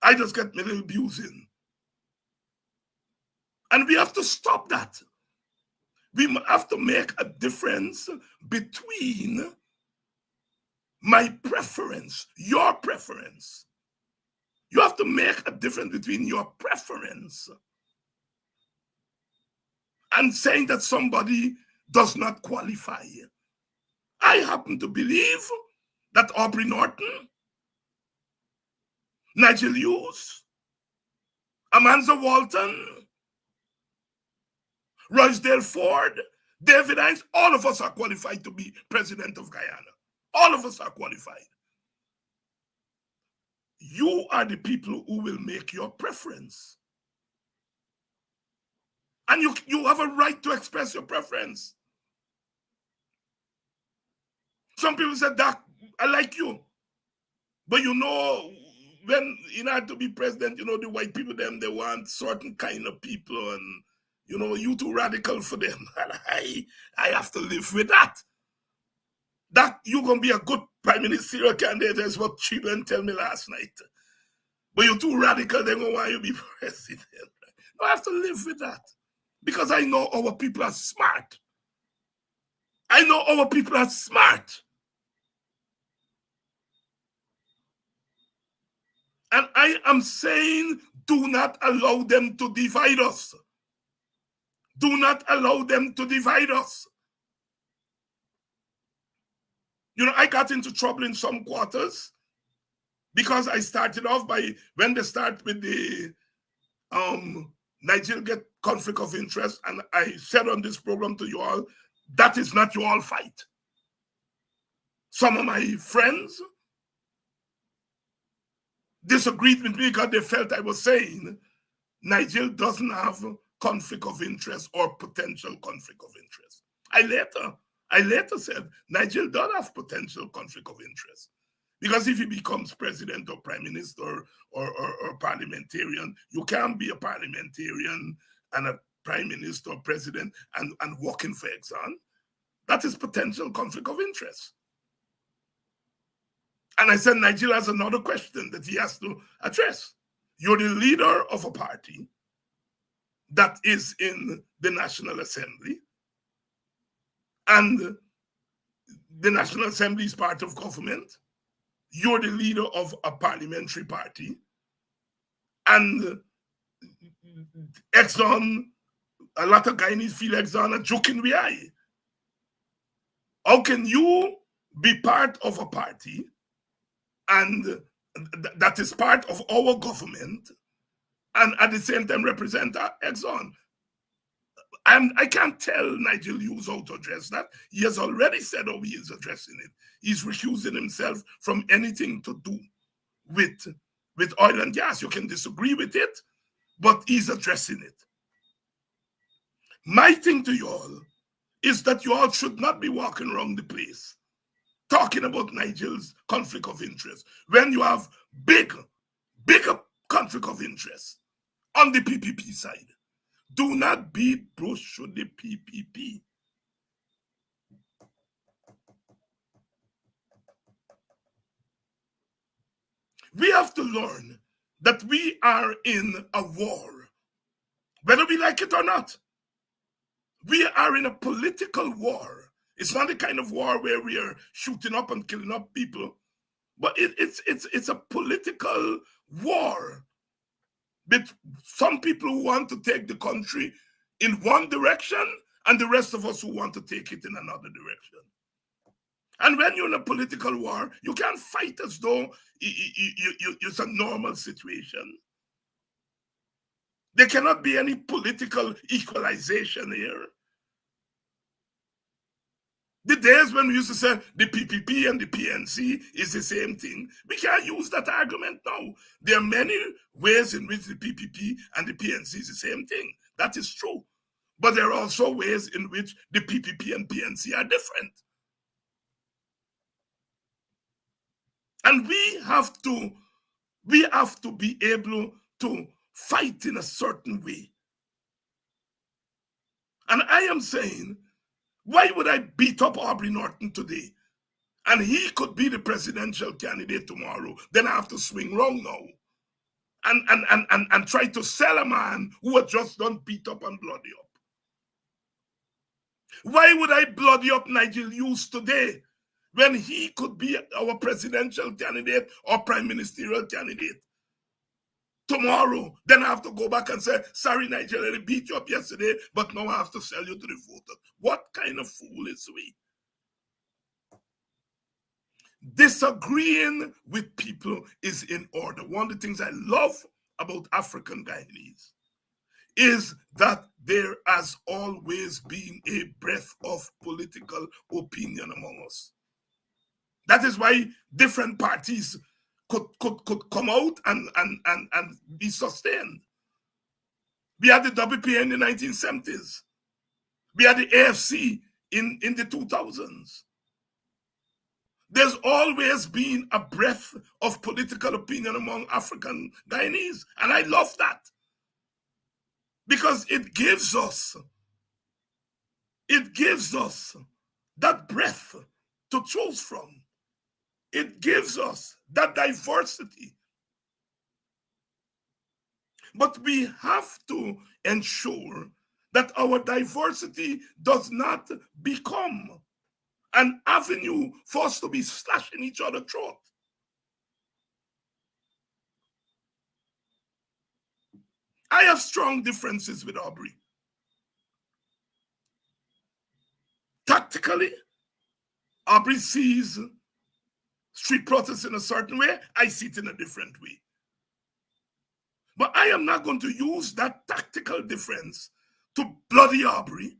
Speaker 2: I just get me little abusing. And we have to stop that. We have to make a difference between my preference, your preference. You have to make a difference between your preference and saying that somebody does not qualify. I happen to believe that Aubrey Norton, Nigel Hughes, Amanza Walton, Rosedale Ford, David Hines, all of us are qualified to be president of Guyana. All of us are qualified. You are the people who will make your preference. And you have a right to express your preference. Some people said, Doc, I like you. But you know, when in order to be president, you know, the white people, them, they want certain kind of people, and you know, you too radical for them. And I have to live with that. That you're gonna be a good prime ministerial candidate, is what children tell me last night. But you're too radical, they're gonna want you to be president. I have to live with that. Because I know our people are smart. I know our people are smart. And I am saying, do not allow them to divide us. Do not allow them to divide us. You know, I got into trouble in some quarters because I started off by, when they start with the Nigeria get conflict of interest, and I said on this program to you all, that is not your all fight. Some of my friends disagreed with me because they felt I was saying Nigeria doesn't have conflict of interest or potential conflict of interest. I later said Nigeria does have potential conflict of interest. Because if he becomes president or prime minister or parliamentarian, you can't be a parliamentarian and a prime minister or president and working for Exxon. That is potential conflict of interest. And I said, Nigeria has another question that he has to address. You're the leader of a party that is in the National Assembly, and the National Assembly is part of government. You're the leader of a parliamentary party, and Exxon, a lot of Guyanese feel Exxon a joking we are. How can you be part of a party and that is part of our government and at the same time represent Exxon? I can't tell Nigel Hughes how to address that. He has already said how he is addressing it. He's recusing himself from anything to do with oil and gas. You can disagree with it, but he's addressing it. My thing to you all is that you all should not be walking around the place talking about Nigel's conflict of interest when you have bigger conflict of interest on the PPP side. Do not be pushed to the PPP. We have to learn that we are in a war, whether we like it or not. We are in a political war. It's not the kind of war where we are shooting up and killing up people, but it's a political war with some people who want to take the country in one direction and the rest of us who want to take it in another direction. And when you're in a political war, you can't fight as though it's a normal situation. There cannot be any political equalization here. The days when we used to say the PPP and the PNC is the same thing, we can't use that argument now. There are many ways in which the PPP and the PNC is the same thing. That is true. But there are also ways in which the PPP and PNC are different. And we have to be able to fight in a certain way. And I am saying, why would I beat up Aubrey Norton today? And he could be the presidential candidate tomorrow. Then I have to swing wrong now. And try to sell a man who had just done beat up and bloody up. Why would I bloody up Nigel Hughes today when he could be our presidential candidate or prime ministerial candidate tomorrow? Then I have to go back and say, sorry, Nigel, I beat you up yesterday, but now I have to sell you to the voters. What kind of fool is we? Disagreeing with people is in order. One of the things I love about African Guyanese is that there has always been a breadth of political opinion among us. That is why different parties could come out and be sustained. We had the WPA in the 1970s. We had the AFC in the 2000s. There's always been a breadth of political opinion among African Guyanese, and I love that. Because it gives us that breadth to choose from. It gives us that diversity. But we have to ensure that our diversity does not become an avenue for us to be slashing each other's throat. I have strong differences with Aubrey. Tactically, Aubrey sees street protests in a certain way. I see it in a different way. But I am not going to use that tactical difference to bloody Aubrey.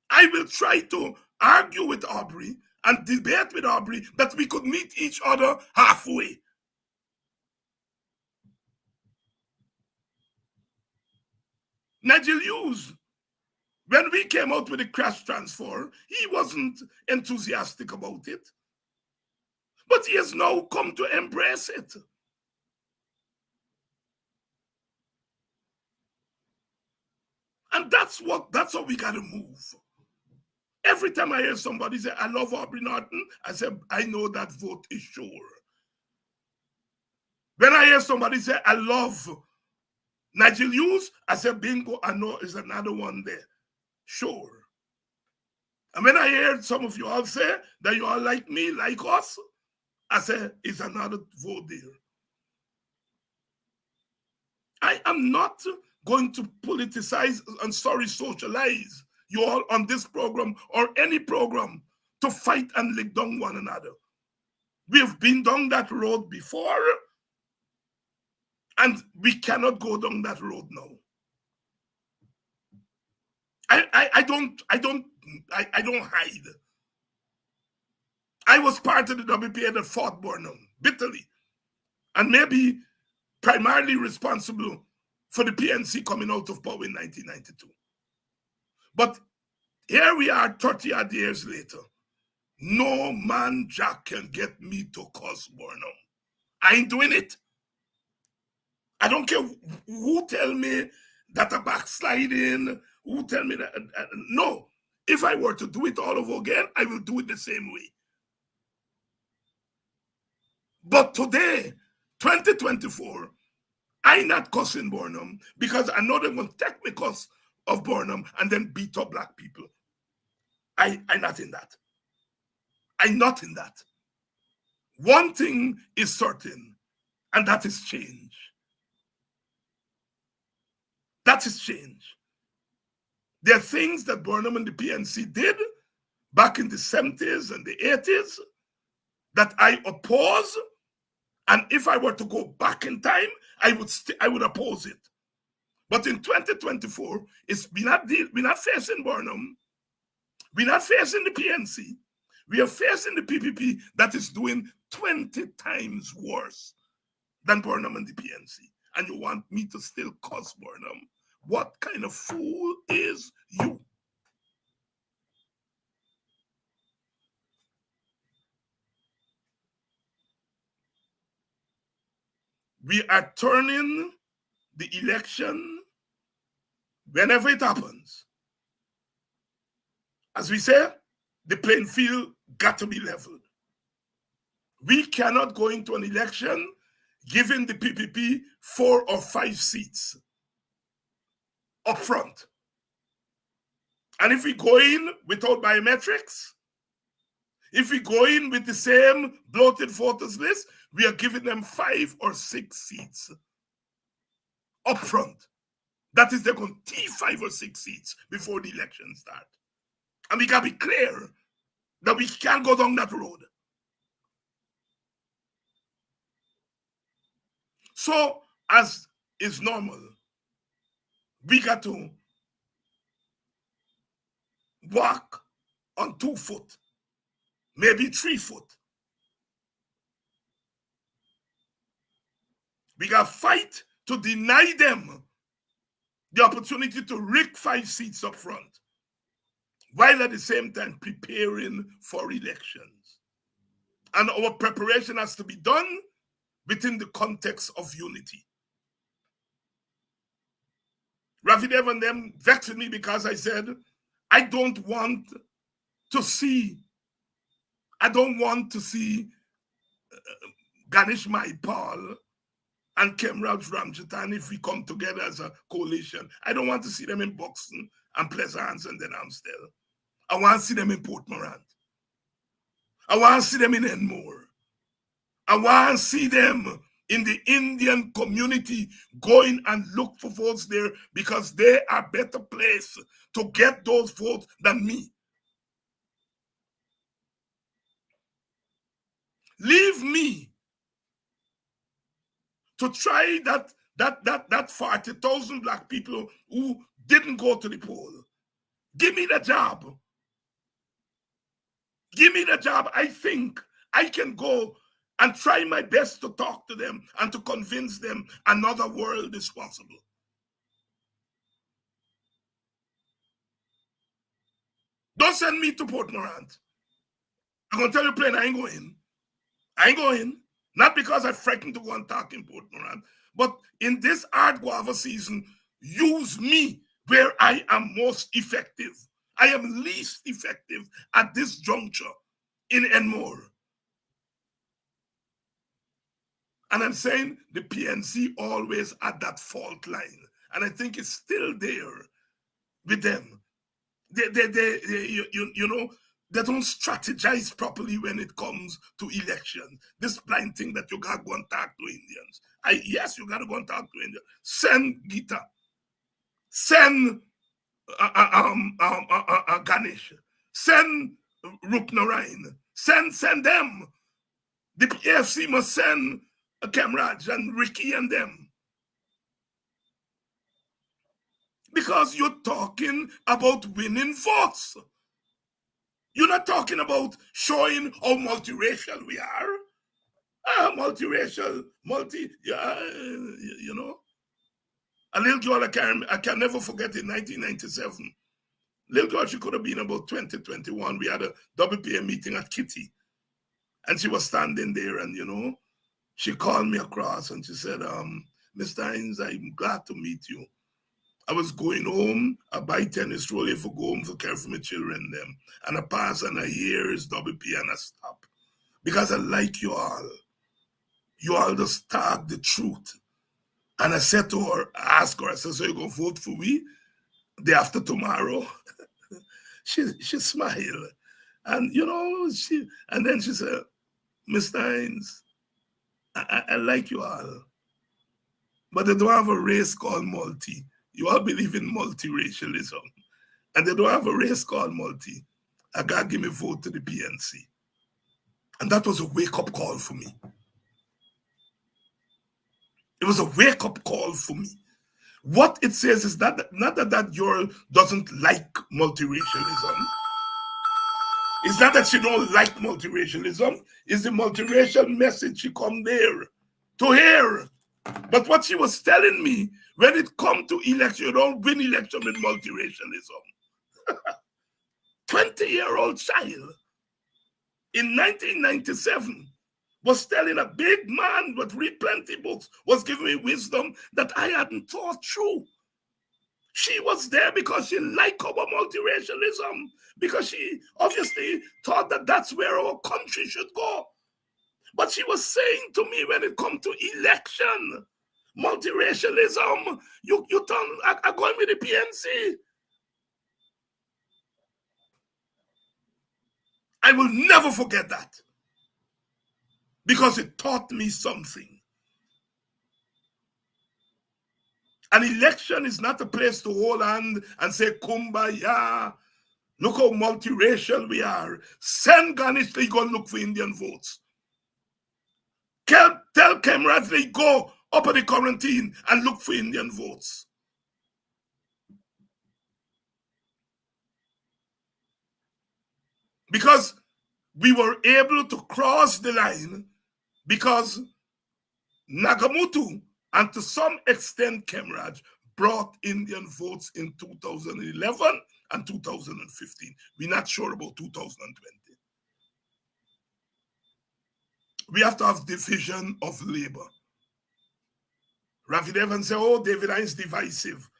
Speaker 2: I will try to argue with Aubrey and debate with Aubrey that we could meet each other halfway. Nigel Hughes, when we came out with the crash transfer, he wasn't enthusiastic about it. But he has now come to embrace it. And that's how we got to move. Every time I hear somebody say, I love Aubrey Norton, I say, I know that vote is sure. When I hear somebody say, I love Nigel Hughes, I say, bingo, I know there's another one there. Sure. And when I hear some of you all say that you all like me, like us, I say, it's another vote there. I am not going to politicize and socialize you all on this program or any program to fight and lick down one another. We've been down that road before, and we cannot go down that road now. I don't hide. I was part of the WPA that fought Burnham bitterly, and maybe primarily responsible for the PNC coming out of power in 1992. But here we are 30 odd years later. No man Jack can get me to cause Burnham. I ain't doing it. I don't care who tell me that a backsliding, who tell me that. No. If I were to do it all over again, I will do it the same way. But today, 2024, I not cussing Burnham because I know they're going to take me cuss of Burnham and then beat up black people. I not in that. I not in that. One thing is certain, and that is change. That is change. There are things that Burnham and the PNC did back in the 70s and the 80s that I oppose. And if I were to go back in time, I would oppose it. But in 2024, we're not facing Burnham. We're not facing the PNC. We are facing the PPP that is doing 20 times worse than Burnham and the PNC. And you want me to still cuss Burnham? What kind of fool is you? We are turning the election whenever it happens. As we say, the playing field got to be leveled. We cannot go into an election giving the PPP 4 or 5 seats up front. And if we go in without biometrics, if we go in with the same bloated voters list, we are giving them 5 or 6 seats up front. That is, they're going to take 5 or 6 seats before the election start. And we got to be clear that we can't go down that road. So, as is normal, we got to walk on 2 foot, maybe 3 foot. We got to fight to deny them the opportunity to rig 5 seats up front, while at the same time preparing for elections. And our preparation has to be done within the context of unity. Rafi Dev and them vexed me because I said, I don't want to see Ganesh Maipal and Kemraj Ramjatan if we come together as a coalition. I don't want to see them in Buxton and Pleasance and then Amstel. I want to see them in Port Morant. I want to see them in Enmore. I want to see them in the Indian community going and look for votes there because they are better placed to get those votes than me. Leave me to try that 40,000 black people who didn't go to the poll. Give me the job. Give me the job. I think I can go and try my best to talk to them and to convince them another world is possible. Don't send me to Port Morant. I'm going to tell you plain, I ain't going. I ain't going. Not because I'm frightened to go and talk in Port Morant, but in this hard guava season, use me where I am most effective. I am least effective at this juncture in Enmore. And I'm saying the PNC always at that fault line. And I think it's still there with them. They don't strategize properly when it comes to elections. This blind thing that you got to go and talk to Indians. Yes, you got to go and talk to Indians. Send Gita. Send Ganesh. Send Rupnarayan. Send them. The PFC must send Kemraj and Ricky and them. Because you're talking about winning votes. You're not talking about showing how multiracial we are. Multiracial, you know. A little girl I can never forget in 1997. Little girl, she could have been about 2021. We had a WPA meeting at Kitty. And she was standing there and, you know, she called me across and she said, Mr. Hines, I'm glad to meet you. I was going home, I buy tennis roller for go home for care for my children them. And I pass and I hear is WP and I stop. Because I like you all. you all just talk the truth. And I said to her, I asked her, I said, so you going to vote for we day after tomorrow? she smiled. And, and then she said, Mr. Hines, I like you all, but they don't have a race called multi. You all believe in multiracialism, and they don't have a race called multi. I got to give me a vote to the PNC. And that was a wake-up call for me. It was a wake-up call for me. What it says is not that girl doesn't like multiracialism. It's not that she don't like multiracialism. It's the multiracial message she come there to hear. But what she was telling me, when it come to election, you don't win election with multiracialism. 20-year-old child in 1997 was telling a big man that read plenty books, was giving me wisdom that I hadn't thought through. She was there because she liked our multiracialism, because she obviously thought that that's where our country should go. But she was saying to me, when it comes to election, multiracialism, you are going with the PNC. I will never forget that, because it taught me something. An election is not a place to hold hand and say, kumbaya, look how multiracial we are. Send Ganesh Lee go look for Indian votes. Tell Cameron Lee go up at the quarantine and look for Indian votes. Because we were able to cross the line, because Nagamutu and to some extent Kemraj brought Indian votes in 2011 and 2015. We're not sure about 2020. We have to have division of labor. Rafi Devon said, oh, David Hines divisive.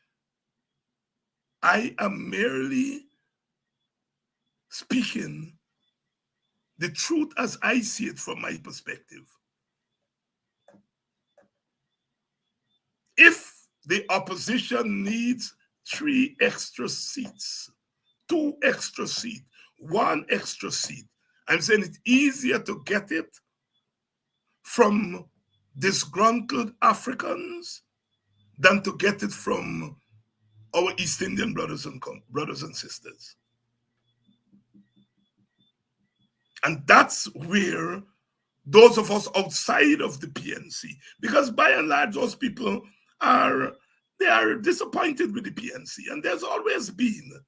Speaker 2: I am merely speaking the truth as I see it from my perspective. If the opposition needs 3 extra seats, 2 extra seats, 1 extra seat, I'm saying it's easier to get it from disgruntled Africans than to get it from our East Indian brothers and sisters. And that's where those of us outside of the PNC, because by and large, those people are disappointed with the PNC. And there's always been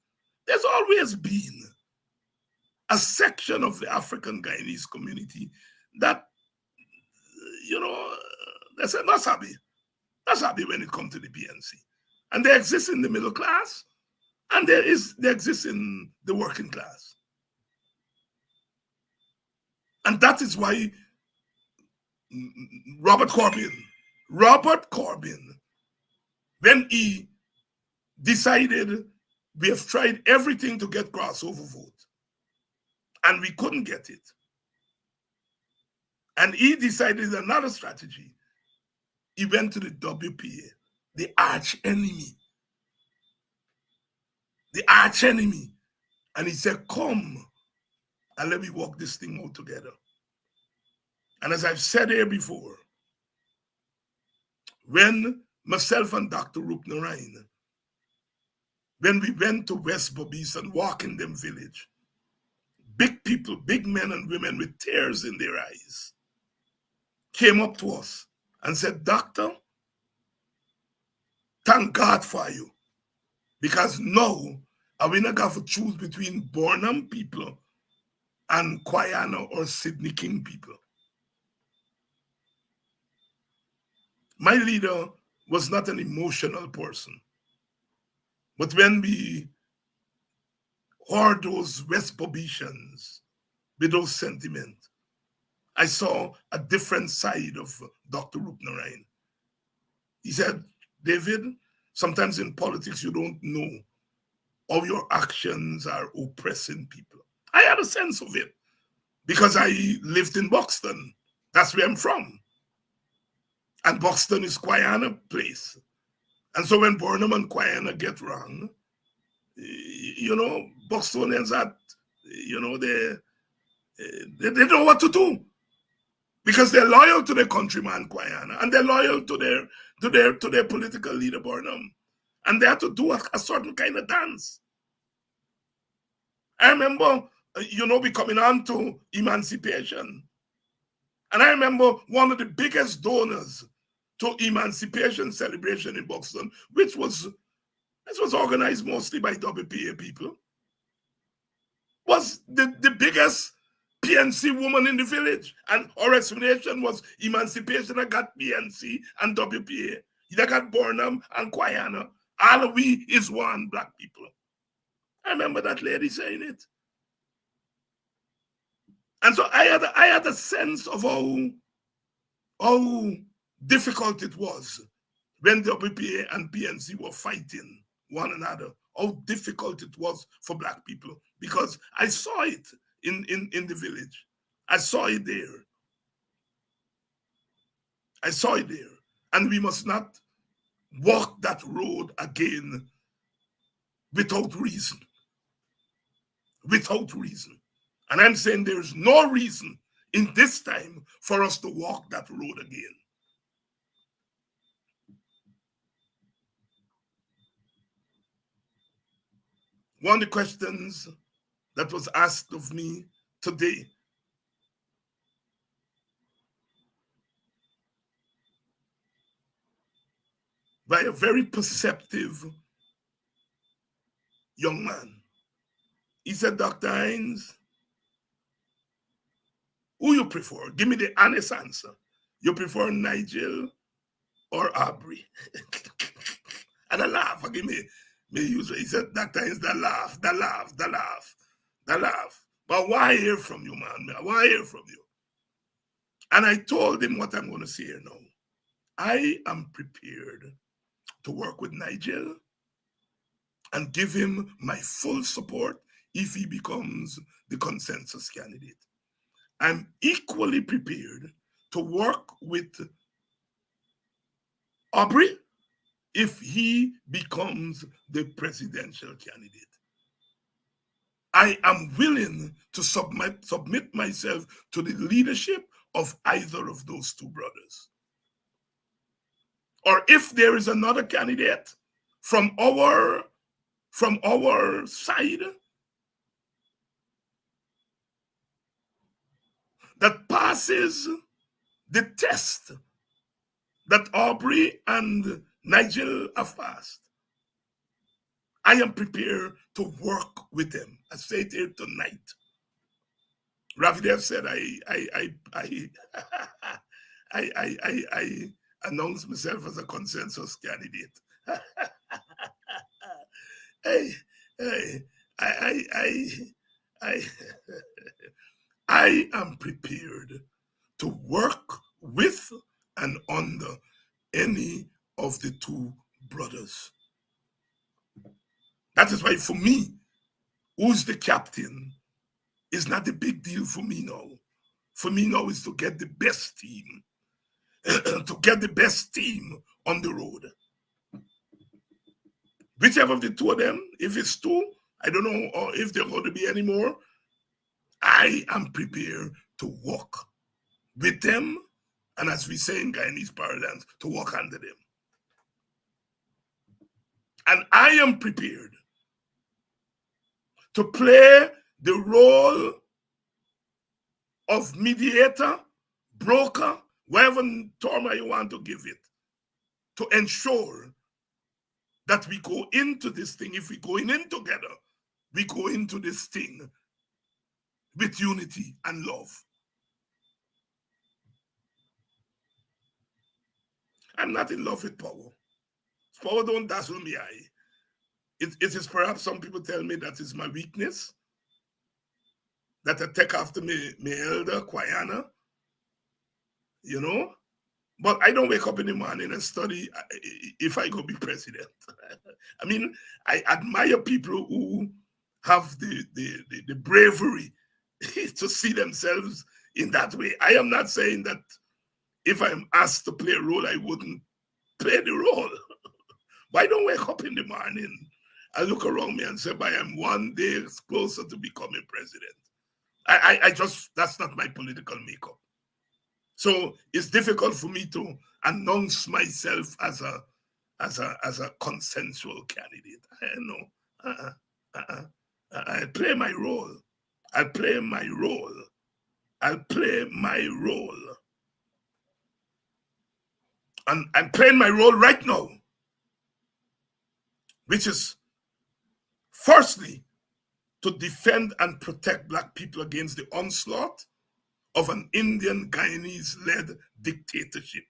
Speaker 2: a section of the African Guyanese community that, they say, that's happy when it comes to the PNC. And they exist in the middle class, and they exist in the working class. And that is why Robert Corbyn, when he decided we have tried everything to get crossover vote, and we couldn't get it. And he decided another strategy. He went to the WPA, the arch enemy. And he said, come and let me work this thing out together. And as I've said here before, when myself and Dr. Rup Narayan, when we went to West Bobis and walk in them village, big people, big men and women with tears in their eyes, came up to us and said, Doctor, thank God for you. Because now, we not going to choose between Bornham people and Kwayana or Sydney King people. My leader was not an emotional person. But when we heard those West Bobitians with those sentiments, I saw a different side of Dr. Rup Narayan. He said, David, sometimes in politics you don't know how your actions are oppressing people. I had a sense of it because I lived in Buxton. That's where I'm from. And Buxton is Guyana place. And so when Burnham and Guyana get wrong, Bostonians are, they know what to do because they're loyal to their countryman Guyana and they're loyal to their political leader Burnham, and they have to do a certain kind of dance. I remember, we coming on to emancipation, and I remember one of the biggest donors to emancipation celebration in Buxton, which was organized mostly by WPA people, was the biggest PNC woman in the village. And our explanation was emancipation. I got PNC and WPA. They got Burnham and Guyana. All of we is one black people. I remember that lady saying it. And so I had a sense of how difficult it was when WPA and PNC were fighting one another, how difficult it was for black people, because I saw it in the village. I saw it there. I saw it there. And we must not walk that road again without reason. Without reason. And I'm saying there's no reason in this time for us to walk that road again. One of the questions that was asked of me today by a very perceptive young man. He said, Dr. Hines, who you prefer? Give me the honest answer. You prefer Nigel or Aubrey? And I laugh. Give me user. He said, Dr. Hines, the laugh. But why hear from you, man? Why hear from you? And I told him what I'm going to say here now. I am prepared to work with Nigel and give him my full support if he becomes the consensus candidate. I'm equally prepared to work with Aubrey if he becomes the presidential candidate. I am willing to submit myself to the leadership of either of those two brothers. Or if there is another candidate from our side that passes the test that Aubrey and Nigel have passed, I am prepared to work with them. I say it here tonight. Ravidev said, I announced myself as a consensus candidate. I am prepared to work with and under any of the two brothers. That is why for me, who's the captain is not a big deal for me now. For me now is to get the best team, to get the best team on the road. Whichever of the two of them, if it's two, I don't know or if there are going to be any more, I am prepared to walk with them, and as we say in Guyanese parlance, to walk under them. And I am prepared to play the role of mediator, broker, whatever term you want to give it, to ensure that we go into this thing. If we're going in together, we go into this thing with unity and love. I'm not in love with power. Power don't dazzle me. It is perhaps some people tell me that is my weakness, that I take after me elder, Guyana, But I don't wake up in the morning and study if I go be president. I mean, I admire people who have the bravery to see themselves in that way. I am not saying that if I'm asked to play a role, I wouldn't play the role. But I don't wake up in the morning. I look around me and say, I am one day closer to becoming president. I just, that's not my political makeup. So it's difficult for me to announce myself as a consensual candidate. I know. I play my role. I play my role. I play my role. And I'm playing my role right now, which is firstly to defend and protect Black people against the onslaught of an Indian Guyanese-led dictatorship.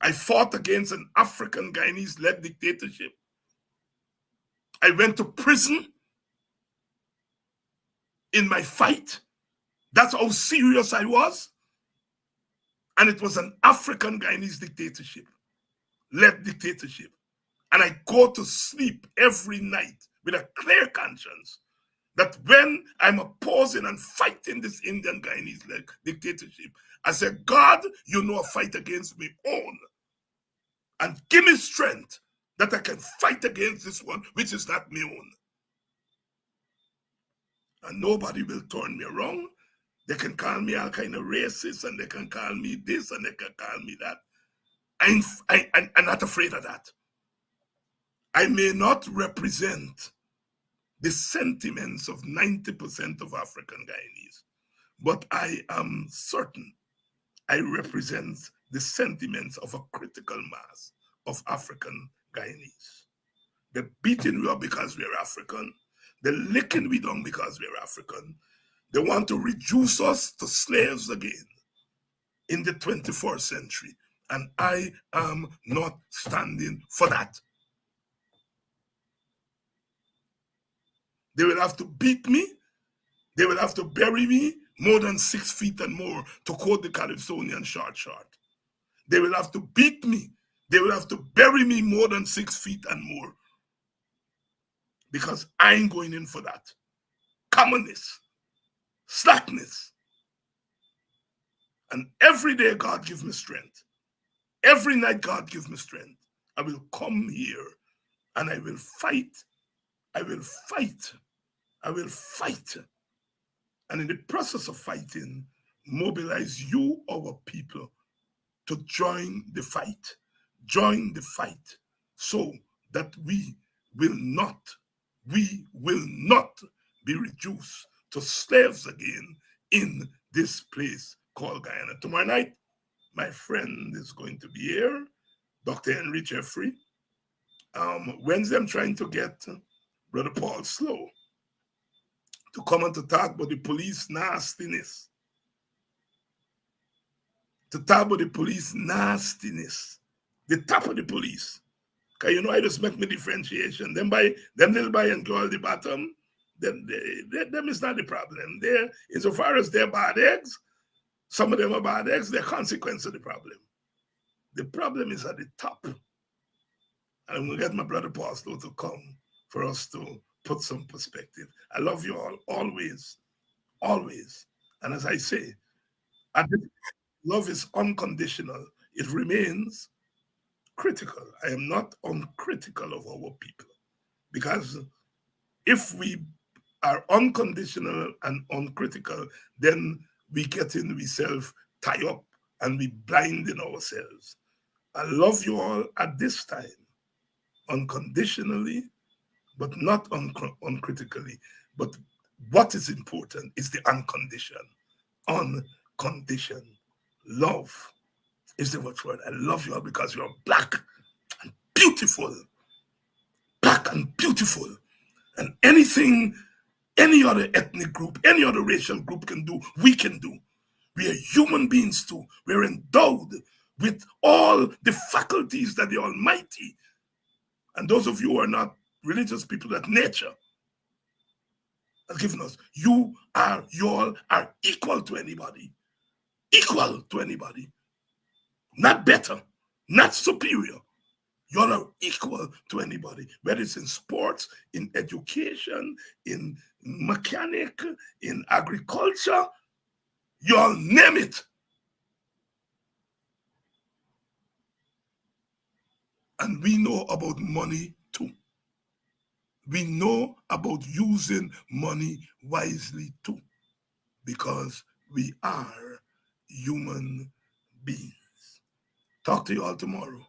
Speaker 2: I fought against an African Guyanese-led dictatorship. I went to prison in my fight. That's how serious I was. And it was an African Guyanese dictatorship-led dictatorship. And I go to sleep every night with a clear conscience that when I'm opposing and fighting this Indian Guyanese-led dictatorship, I say, God, you know, a fight against my own. And give me strength that I can fight against this one, which is not my own. And nobody will turn me around. They can call me all kind of racist, and they can call me this, and they can call me that. I'm not afraid of that. I may not represent the sentiments of 90% of African Guyanese, but I am certain I represent the sentiments of a critical mass of African Guyanese. They're beating we up because we're African. They're licking we down because we're African. They want to reduce us to slaves again in the 21st century. And I am not standing for that. They will have to beat me. They will have to bury me more than 6 feet and more, to quote the Calypsonian short. They will have to beat me. They will have to bury me more than 6 feet and more, because I ain't going in for that. Commonness, slackness. And every day God gives me strength. Every night God gives me strength. I will come here and I will fight. I will fight. I will fight. And in the process of fighting, mobilize you, our people, to join the fight. Join the fight so that we will not be reduced to slaves again in this place called Guyana. Tomorrow night, my friend is going to be here, Dr. Henry Jeffrey. Wednesday, I'm trying to get Brother Paul Slow to come and to talk about the police nastiness. To talk about the police nastiness. The top of the police. Because you know, I just make my differentiation. Them little boy and girl at the bottom, them is not the problem. They're, insofar as they're bad eggs, some of them are bad eggs, they're consequence of the problem. The problem is at the top. And I'm going to get my brother Paul Slow to come for us to put some perspective. I love you all, always, always. And as I say, love is unconditional. It remains critical. I am not uncritical of our people, because if we are unconditional and uncritical, then we get in, we self tie up and we blind in ourselves. I love you all at this time, unconditionally, but not uncritically. But what is important is the unconditioned. Unconditioned love is the watchword. I love you all because you're black and beautiful. Black and beautiful. And anything any other ethnic group, any other racial group can do, we can do. We are human beings too. We're endowed with all the faculties that the Almighty, and those of you who are not religious people, that nature has given us. You all are equal to anybody. Equal to anybody. Not better, not superior. You all are equal to anybody, whether it's in sports, in education, in mechanic, in agriculture, you all name it. And we know about money too. We know about using money wisely too, because we are human beings. Talk to you all tomorrow.